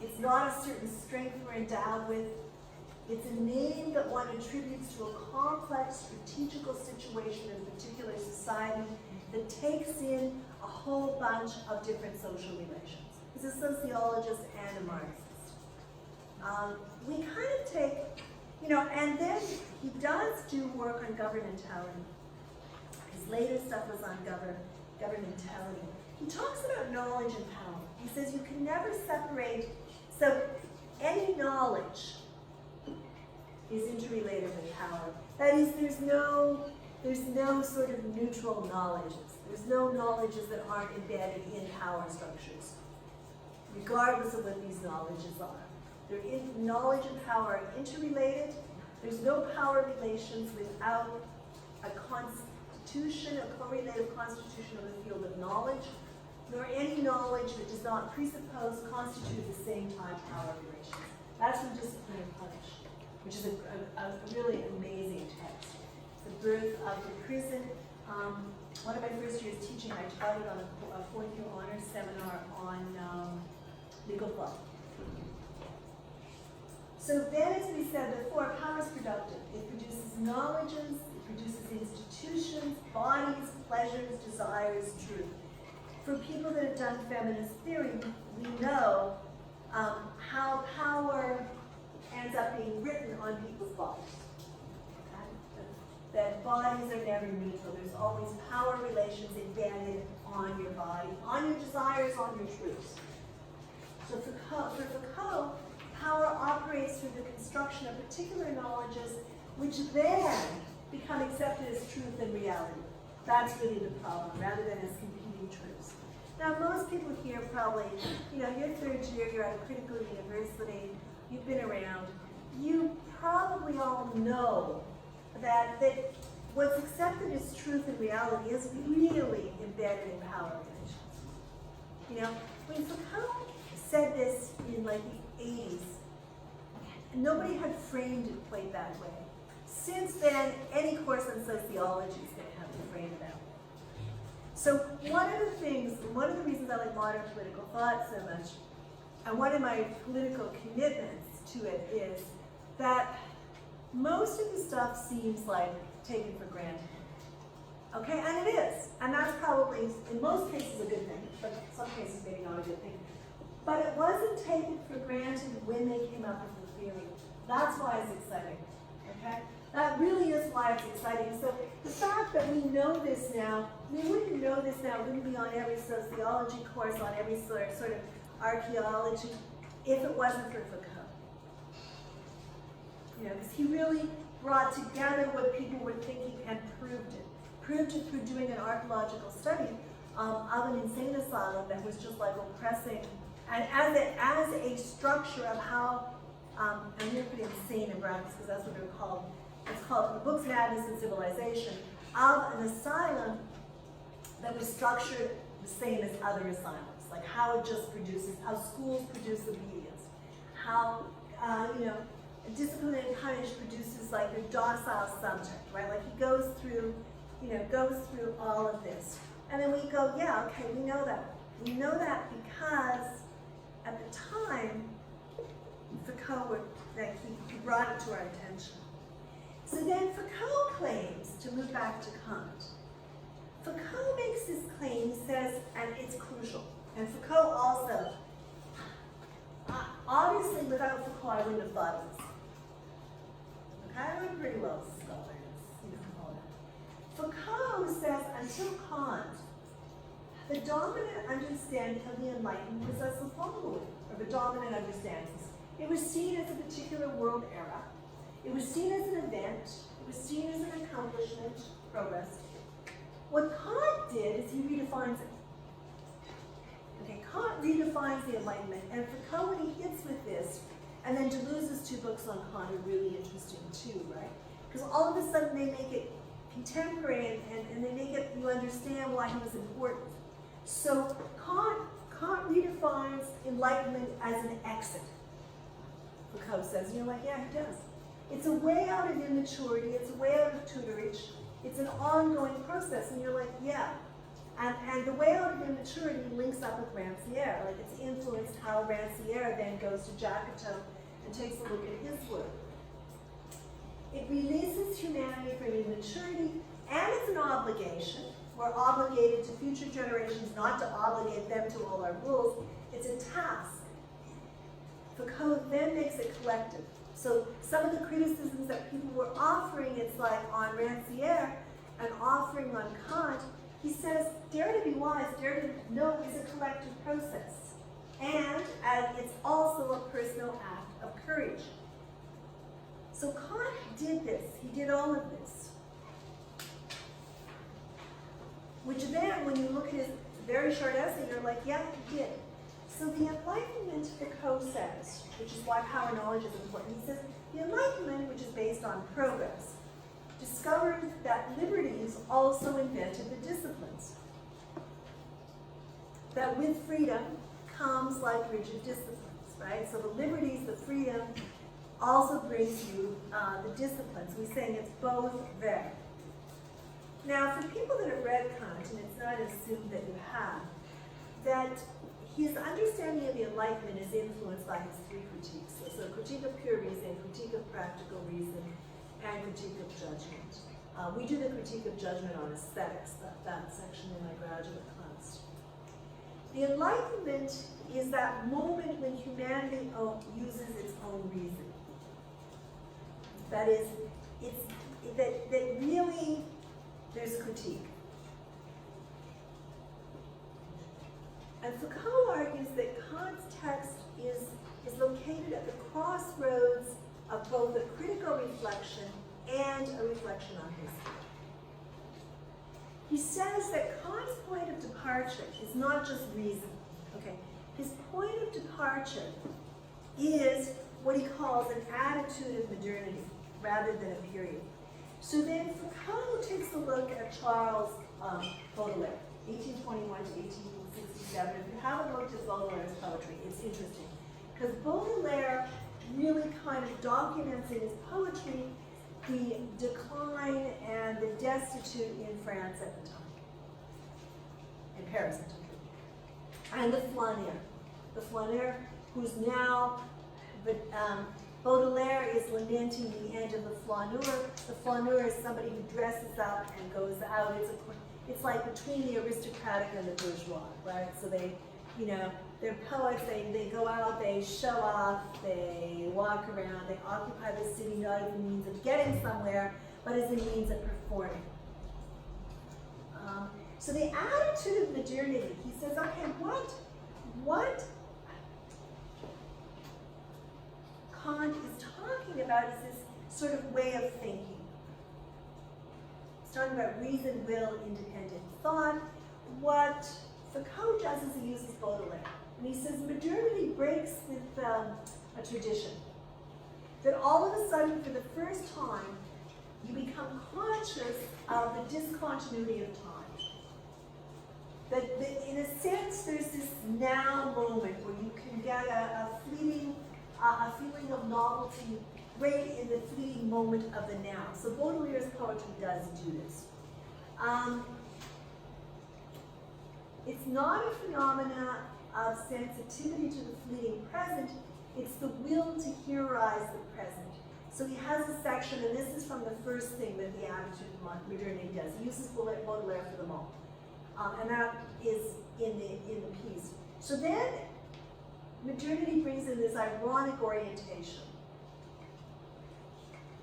Speaker 1: It's not a certain strength we're endowed with. It's a name that one attributes to a complex strategical situation in a particular society that takes in a whole bunch of different social relations. He's a sociologist and a Marxist. We kind of take, and then he does do work on governmentality. His later stuff was on governmentality. He talks about knowledge and power. He says you can never separate, so any knowledge is interrelated with power. That is, there's no sort of neutral knowledges. There's no knowledges that aren't embedded in power structures, regardless of what these knowledges are. Knowledge and power are interrelated. There's no power relations without a constitution, a correlative constitution of the field of knowledge, nor any knowledge that does not presuppose, constitute at the same time power relations. That's from Discipline and Punish, which is a really amazing text. It's the birth of the prison. One of my first years teaching, I taught it on a fourth-year honors seminar on legal law. So then, as we said before, power is productive. It produces knowledges, it produces institutions, bodies, pleasures, desires, truth. For people that have done feminist theory, we know how power ends up being written on people's bodies. every neutral. There's always power relations embedded on your body, on your desires, on your truths. So for Foucault, power operates through the construction of particular knowledges which then become accepted as truth and reality. That's really the problem, rather than as competing truths. Now, most people here probably, you're third year, you're at a critical university, you've been around, you probably all know that what's accepted as truth and reality is really embedded in power relations. When Foucault said this in like the 80s, nobody had framed it quite that way. Since then, any course on sociology is going to have to frame it out. So one of the reasons I like modern political thought so much, and one of my political commitments to it is that most of the stuff seems like taken for granted. Okay, and it is. And that's probably, in most cases, a good thing, but in some cases maybe not a good thing. But it wasn't taken for granted when they came up with the theory. That's why it's exciting, okay? That really is why it's exciting. So the fact that we know this now, we wouldn't know this now, it wouldn't be on every sociology course, on every sort of archaeology, if it wasn't for Foucault. Because he really brought together what people were thinking and proved it. Proved it through doing an archaeological study of an insane asylum that was just like oppressing, and as a structure of how, I'm going to put insane in brackets because that's what they're called. It's called the book's Madness and Civilization, of an asylum that was structured the same as other asylums, like how it just produces, how schools produce obedience, how discipline and punish produces like a docile subject, right? Like he goes through all of this. And then we go, yeah, okay, we know that. We know that because at the time, Foucault, he brought it to our attention. So then Foucault claims, to move back to Kant, Foucault makes this claim, he says, and it's crucial. And Foucault also, obviously without Foucault I wouldn't have thought of this. Okay, I'm pretty well scholar, all that. Foucault says until Kant, the dominant understanding of the Enlightenment was as the following, or the dominant understandings. It was seen as a particular world era. It was seen as an event. It was seen as an accomplishment, progress. What Kant did is he redefines it. Okay, Kant redefines the Enlightenment, and Foucault, when he hits with this, and then Deleuze's 2 books on Kant are really interesting too, right? Because all of a sudden they make it contemporary, and they make it, you understand why he was important. So Kant redefines enlightenment as an exit. Foucault says, yeah, he does. It's a way out of immaturity, it's a way out of tutelage, it's an ongoing process, and you're like, yeah. And the way out of immaturity links up with Rancière, like it's influenced how Rancière then goes to Jacotot and takes a look at his work. It releases humanity from immaturity, and it's an obligation. We're obligated to future generations not to obligate them to all our rules. It's a task. Foucault then makes it collective. So some of the criticisms that people were offering, it's like on Rancière and offering on Kant, he says, dare to be wise, dare to know is a collective process. And it's also a personal act of courage. So Kant did this, he did all of this. Which then, when you look at his very short essay, you're like, yeah, he did. So the Enlightenment, Foucault says, which is why power knowledge is important, he says, the Enlightenment, which is based on progress, discovered that liberties also invented the disciplines. That with freedom comes like rigid disciplines, right? So the liberties, the freedom, also brings you the disciplines. We're saying it's both there. Now, for people that have read Kant, and it's not assumed that you have, that his understanding of the Enlightenment is influenced by his 3 critiques. So critique of pure reason, critique of practical reason, and critique of judgment. We do the critique of judgment on aesthetics, that section in my graduate class. The Enlightenment is that moment when humanity uses its own reason. That is, that really there's critique. And Foucault argues that Kant's text is located at the crossroads of both a critical reflection and a reflection on history. He says that Kant's point of departure is not just reason, okay? His point of departure is what he calls an attitude of modernity rather than a period. So then Foucault takes a look at Charles Baudelaire, 1821 to 1867. If you haven't looked at Baudelaire's poetry, it's interesting. Because Baudelaire really kind of documents in his poetry the decline and the destitute in France at the time, in Paris at the time, and the flaneur, who's now, but Baudelaire is lamenting the end of the flaneur. The flaneur is somebody who dresses up and goes out. It's like between the aristocratic and the bourgeois, right? So they, you know, they're poets, they go out, they show off, they walk around, they occupy the city not as a means of getting somewhere, but as a means of performing. So the attitude of modernity, he says, okay, what Kant is talking about is this sort of way of thinking. He's talking about reason, will, independent thought. What Foucault does is he uses Baudelaire. And he says modernity breaks with a tradition. That all of a sudden, for the first time, you become conscious of the discontinuity of time. That in a sense, there's this now moment where you can get a feeling of novelty right in the fleeting moment of the now. So Baudelaire's poetry does do this. It's not a phenomena of sensitivity to the fleeting present, it's the will to heroize the present. So he has a section, and this is from the first thing that the attitude of modernity does. He uses Baudelaire for them all. And that is in the piece. So then, modernity brings in this ironic orientation.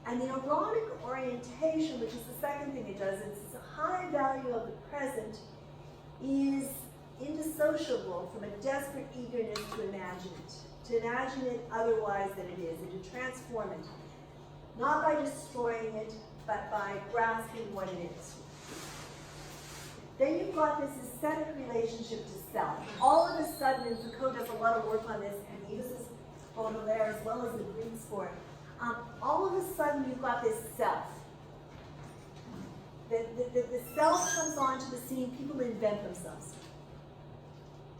Speaker 1: And the ironic orientation, which is the second thing it does, it's a high value of the present, is indissociable from a desperate eagerness to imagine it otherwise than it is, and to transform it, not by destroying it, but by grasping what it is. Then you've got this aesthetic relationship to self. All of a sudden, and Foucault does a lot of work on this, and he uses Baudelaire as well as the Greeks for it. All of a sudden, you've got this self. The self comes onto the scene. People invent themselves.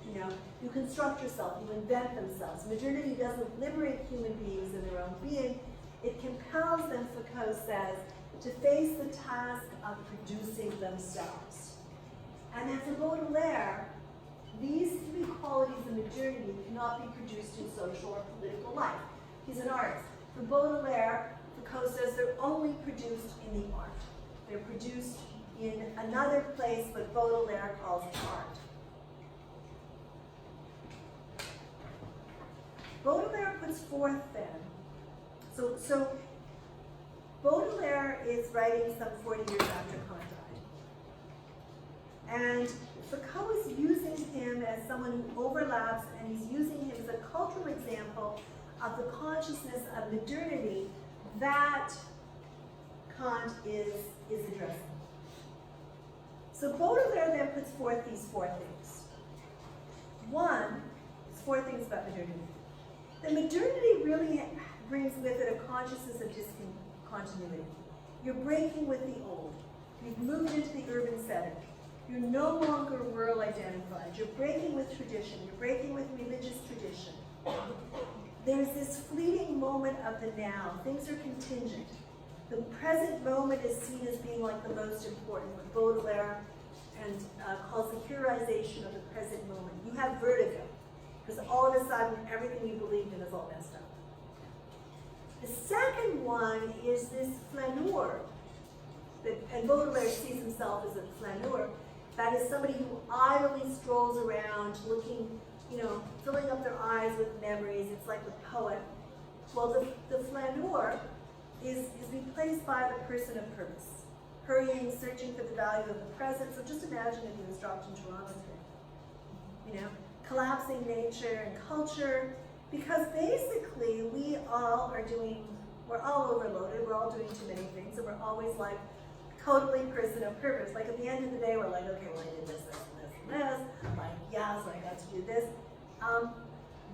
Speaker 1: You know, you construct yourself. You invent themselves. Modernity doesn't liberate human beings in their own being. It compels them, Foucault says, to face the task of producing themselves. And then for Baudelaire, these three qualities of modernity cannot be produced in social or political life. He's an artist. For Baudelaire, Foucault says they're only produced in the art. They're produced in another place, but Baudelaire calls art. Baudelaire puts forth then, so Baudelaire is writing some 40 years after Kant died. And Foucault is using him as someone who overlaps, and he's using him as a cultural example of the consciousness of modernity that Kant is addressing. So Baudelaire then puts forth these four things. One, it's four things about modernity. The modernity really brings with it a consciousness of discontinuity. You're breaking with the old. You've moved into the urban setting. You're no longer rural identified. You're breaking with tradition. You're breaking with religious tradition. There's this fleeting moment of the now. Things are contingent. The present moment is seen as being like the most important, what Baudelaire calls the heroization of the present moment. You have vertigo, because all of a sudden everything you believed in is all messed up. The second one is this flaneur, and Baudelaire sees himself as a flaneur. That is somebody who idly strolls around looking, filling up their eyes with memories. It's like the poet. Well, the flaneur is replaced by the person of purpose. hurrying, searching for the value of the present. So just imagine if he was dropped in Toronto today. You know, collapsing nature and culture, because basically we're all overloaded, we're all doing too many things, and we're always like totally person of purpose. Like at the end of the day, we're like, okay, well I did this, this, and this, and this. Like, yeah, so I got to do this.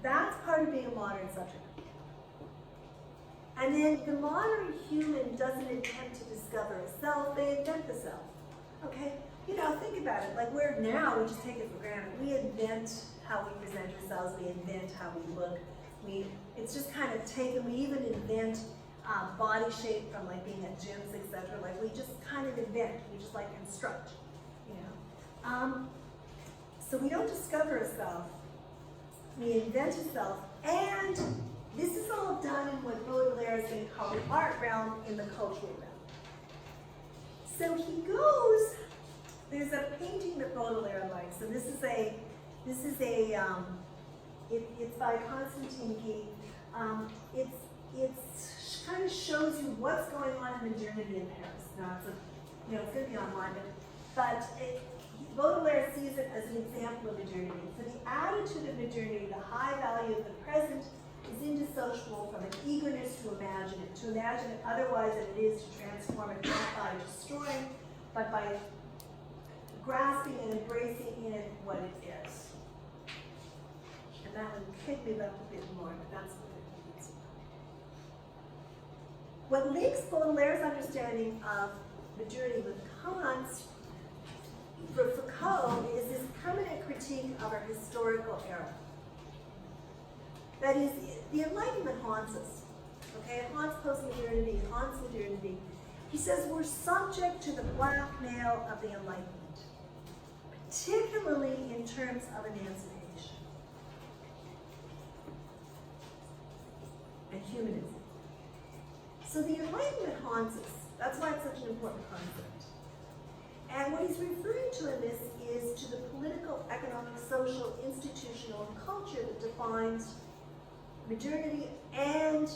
Speaker 1: That's part of being a modern subject. And then the modern human doesn't attempt to discover a self, they invent the self. Okay? You know, think about it. Like we're now, we just take it for granted. We invent how we present ourselves, we invent how we look. It's just kind of taken, we even invent body shape from like being at gyms, etc. Like we just kind of invent, we just like construct, you know. So we don't discover a self, we invent a self, and this is all done in what Baudelaire is going to call the art realm in the cultural realm. So he goes, there's a painting that Baudelaire likes, and it's by Constantine Guy. It kind of shows you what's going on in modernity in Paris. Now it's going to be online, but Baudelaire sees it as an example of modernity. So the attitude of modernity, the high value of the present, is indissociable from an eagerness to imagine it otherwise than it is to transform it, not by destroying, but by grasping and embracing in it what it is. And that would kick me up a bit more, but that's what it means. What links Baudelaire's understanding of modernity with Kant's, for Foucault, is this permanent critique of our historical era. That is, the Enlightenment haunts us. Okay, it haunts postmodernity, it haunts modernity. He says we're subject to the blackmail of the Enlightenment, particularly in terms of emancipation and humanism. So the Enlightenment haunts us. That's why it's such an important concept. And what he's referring to in this is to the political, economic, social, institutional, and culture that defines modernity and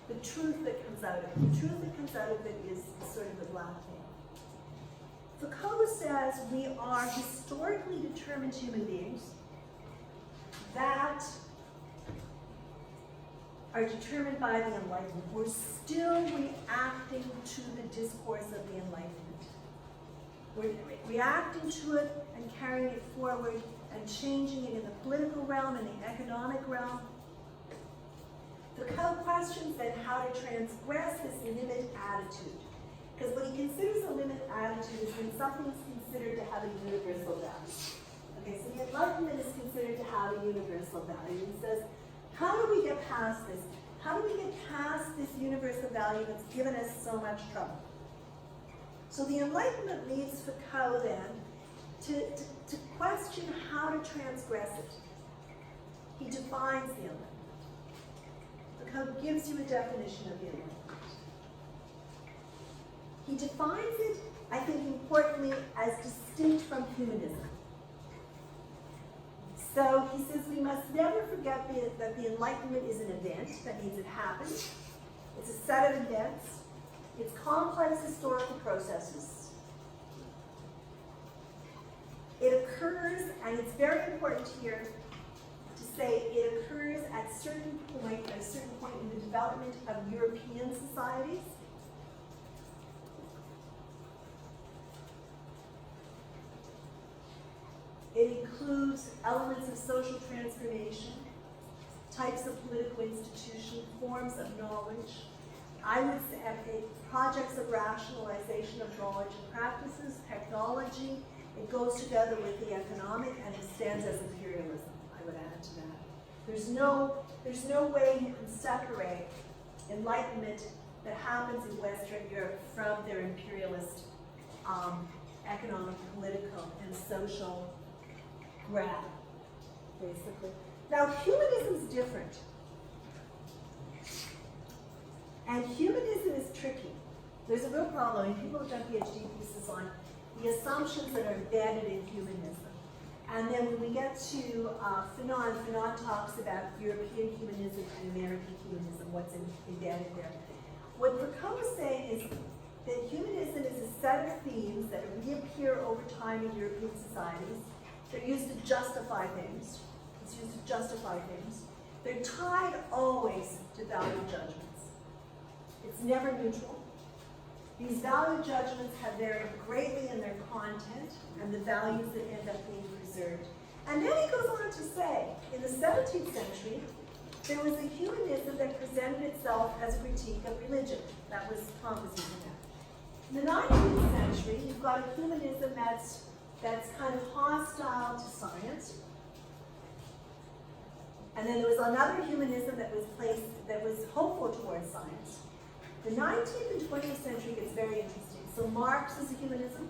Speaker 1: the truth that comes out of it. The truth that comes out of it is sort of the blackmail. Foucault says we are historically determined human beings that are determined by the Enlightenment. We're still reacting to the discourse of the Enlightenment. We're reacting to it and carrying it forward and changing it in the political realm and the economic realm. Foucault questions then how to transgress this limit attitude. Because what he considers a limit attitude is when something is considered to have a universal value. Okay, so the Enlightenment is considered to have a universal value. He says, how do we get past this? How do we get past this universal value that's given us so much trouble? So the Enlightenment leads Foucault then to question how to transgress it. He defines the Enlightenment. Foucault gives you a definition of the Enlightenment. He defines it, I think importantly, as distinct from humanism. So he says we must never forget that the Enlightenment is an event. That means it happened. It's a set of events. It's complex historical processes. It occurs, and it's very important here to say it occurs at a certain point in the development of European societies. It includes elements of social transformation, types of political institution, forms of knowledge. I would say projects of rationalization of knowledge and practices, technology. It goes together with the economic, and it stands as imperialism. I would add to that. There's no way you can separate Enlightenment that happens in Western Europe from their imperialist economic, political, and social grab, basically. Now, humanism is different. And humanism is tricky. There's a real problem, and people have done PhD theses on the assumptions that are embedded in humanism. And then when we get to Fanon talks about European humanism and American humanism, what's embedded there. What Foucault is saying is that humanism is a set of themes that reappear over time in European societies. They're used to justify things. It's used to justify things. They're tied always to value judgments. It's never neutral. These value judgments have varied greatly in their content and the values that end up being preserved. And then he goes on to say, in the 17th century, there was a humanism that presented itself as a critique of religion. That was Kant was using that. In the 19th century, you've got a humanism that's kind of hostile to science. And then there was another humanism that was hopeful towards science. The 19th and 20th century gets very interesting. So Marx is a humanism.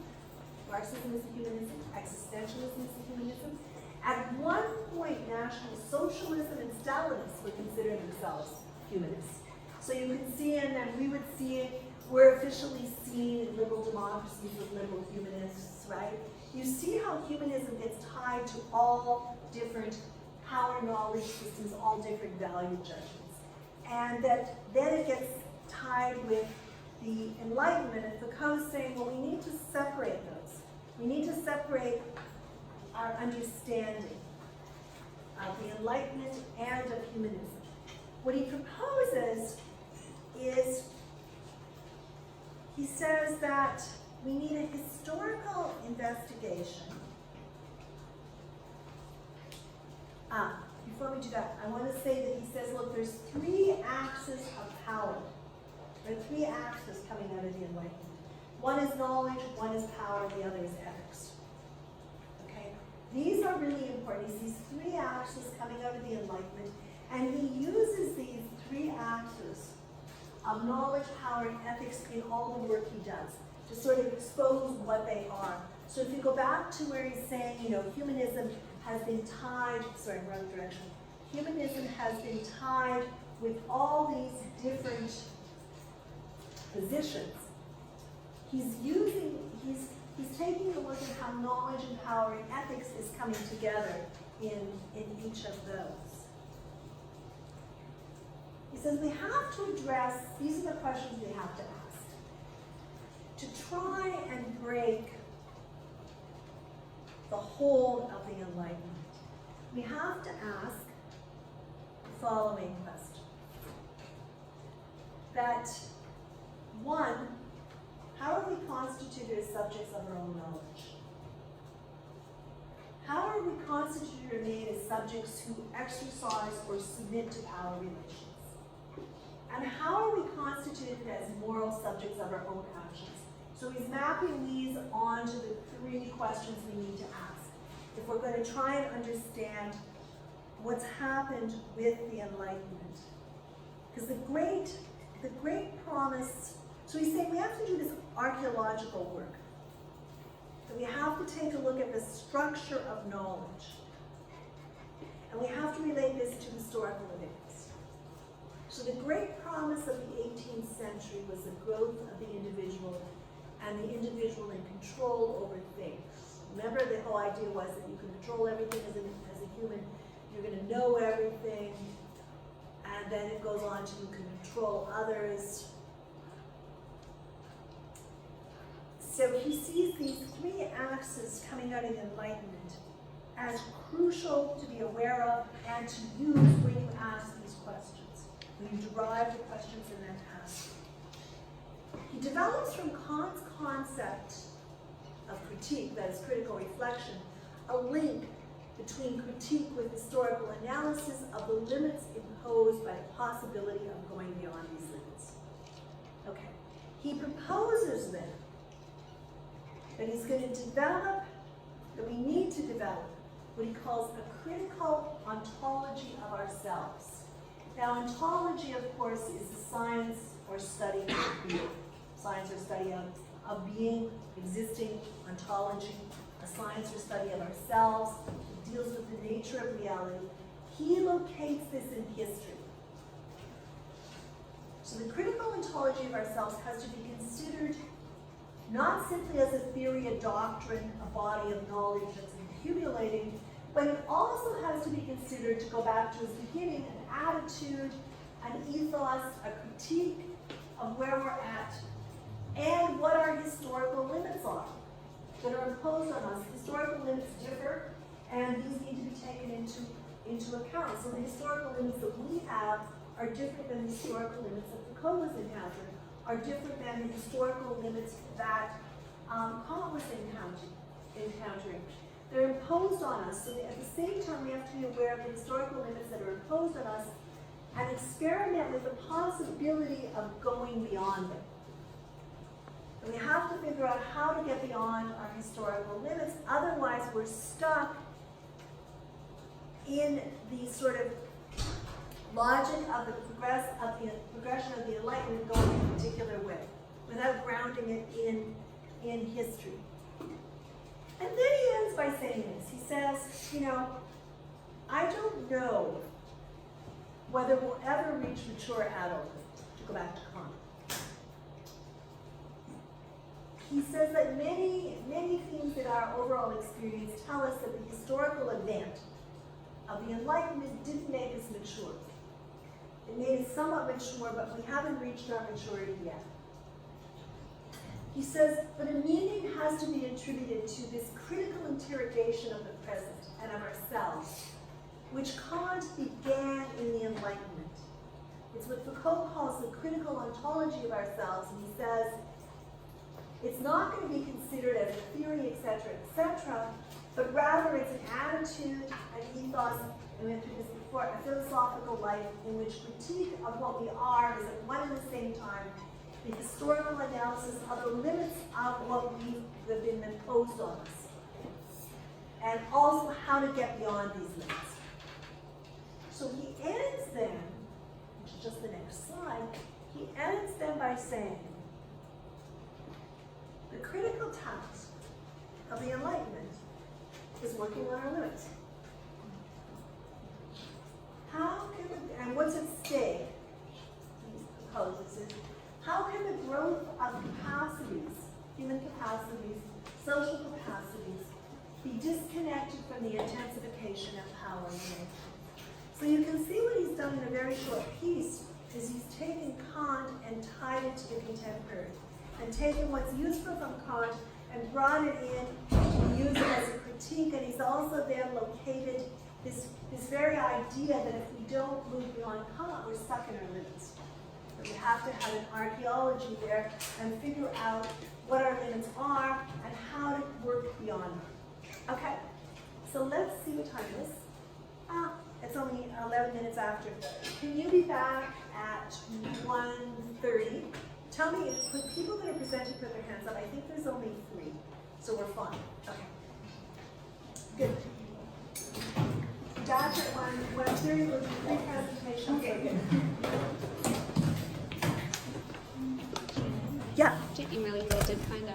Speaker 1: Marxism is a humanism. Existentialism is a humanism. At one point, National Socialism and Stalinists would consider themselves humanists. So you can see, and then we would see it, we're officially seen in liberal democracies with liberal humanists, right? You see how humanism gets tied to all different power knowledge systems, all different value judgments. And that then it gets tied with the Enlightenment, and Foucault saying, well, we need to separate those. We need to separate our understanding of the Enlightenment and of humanism. What he proposes is, he says that we need a historical investigation. Before we do that, I want to say that he says, look, there's three axes of power. There are three axes coming out of the Enlightenment. One is knowledge, one is power, the other is ethics. Okay? These are really important. He sees three axes coming out of the Enlightenment, and he uses these three axes of knowledge, power, and ethics in all the work he does to sort of expose what they are. So if you go back to where he's saying, you know, humanism has been tied, sorry, wrong direction. Humanism has been tied with all these different positions. He's taking a look at how knowledge and power and ethics is coming together in each of those. He says we have to address, these are the questions we have to ask, to try and break the hold of the Enlightenment. We have to ask the following question. That, one, how are we constituted as subjects of our own knowledge? How are we constituted or made as subjects who exercise or submit to power relations? And how are we constituted as moral subjects of our own actions? So he's mapping these onto the three questions we need to ask if we're going to try and understand what's happened with the Enlightenment. Because the great promise, so he's saying we have to do this archaeological work. That we have to take a look at the structure of knowledge. And we have to relate this to historical events. So the great promise of the 18th century was the growth of the individual and the individual in control over things. Remember, the whole idea was that you can control everything as a human, you're going to know everything, and then it goes on to you can control others. So he sees these three axes coming out of the Enlightenment as crucial to be aware of and to use when you ask these questions, when you derive the questions in that task. He develops from Kant's concept of critique, that is critical reflection, a link between critique with historical analysis of the limits imposed by the possibility of going beyond these limits. Okay. He proposes then that he's going to develop, that we need to develop what he calls a critical ontology of ourselves. Now, ontology, of course, is the science or study of being. Science or study of being, existing, ontology, a science or study of ourselves. It deals with the nature of reality. He locates this in history. So the critical ontology of ourselves has to be considered not simply as a theory, a doctrine, a body of knowledge that's accumulating, but it also has to be considered, to go back to his beginning, an attitude, an ethos, a critique of where we're at and what our historical limits are that are imposed on us. Historical limits differ, and these need to be taken into account. So the historical limits that we have are different than the historical limits that Foucault was encountering, are different than the historical limits that Kant was encountering. They're imposed on us, so at the same time we have to be aware of the historical limits that are imposed on us and experiment with the possibility of going beyond them. And we have to figure out how to get beyond our historical limits, otherwise we're stuck in the sort of logic of the progression of the Enlightenment going a particular way, without grounding it in history. And then he ends by saying this. He says, I don't know whether we'll ever reach mature adulthood, to go back to Kant. He says that many things in our overall experience tell us that the historical event of the Enlightenment didn't make us mature. It made us somewhat mature, but we haven't reached our maturity yet. He says, but a meaning has to be attributed to this critical interrogation of the present and of ourselves, which Kant began in the Enlightenment. It's what Foucault calls the critical ontology of ourselves, and he says, it's not going to be considered as a theory, etc., but rather it's an attitude, an ethos, and we went through this before, a philosophical life in which critique of what we are is at one and the same time the historical analysis of the limits of what have been imposed on us, and also how to get beyond these limits. So he ends then, which is just the next slide, he ends then by saying, the critical task of the Enlightenment is working on our limits. How can and what's at stake, he proposes, is how can the growth of capacities, human capacities, social capacities, be disconnected from the intensification of power and nature? So you can see what he's done in a very short piece is he's taken Kant and tied it to the contemporary, and taken what's useful from Kant and brought it in to use it as a critique, and he's also then located this very idea that if we don't move beyond Kant, we're stuck in our limits. That we have to have an archaeology there and figure out what our limits are and how to work beyond them. Okay, so let's see what time it is. It's only 11 minutes after. Can you be back at 1:30? Tell me if people that are presented put their hands up. I think there's only 3, so we're fine. Okay. Good. Back at 1:30 will be 3 presentations. Okay, good. Yeah.
Speaker 11: To email you, I did find out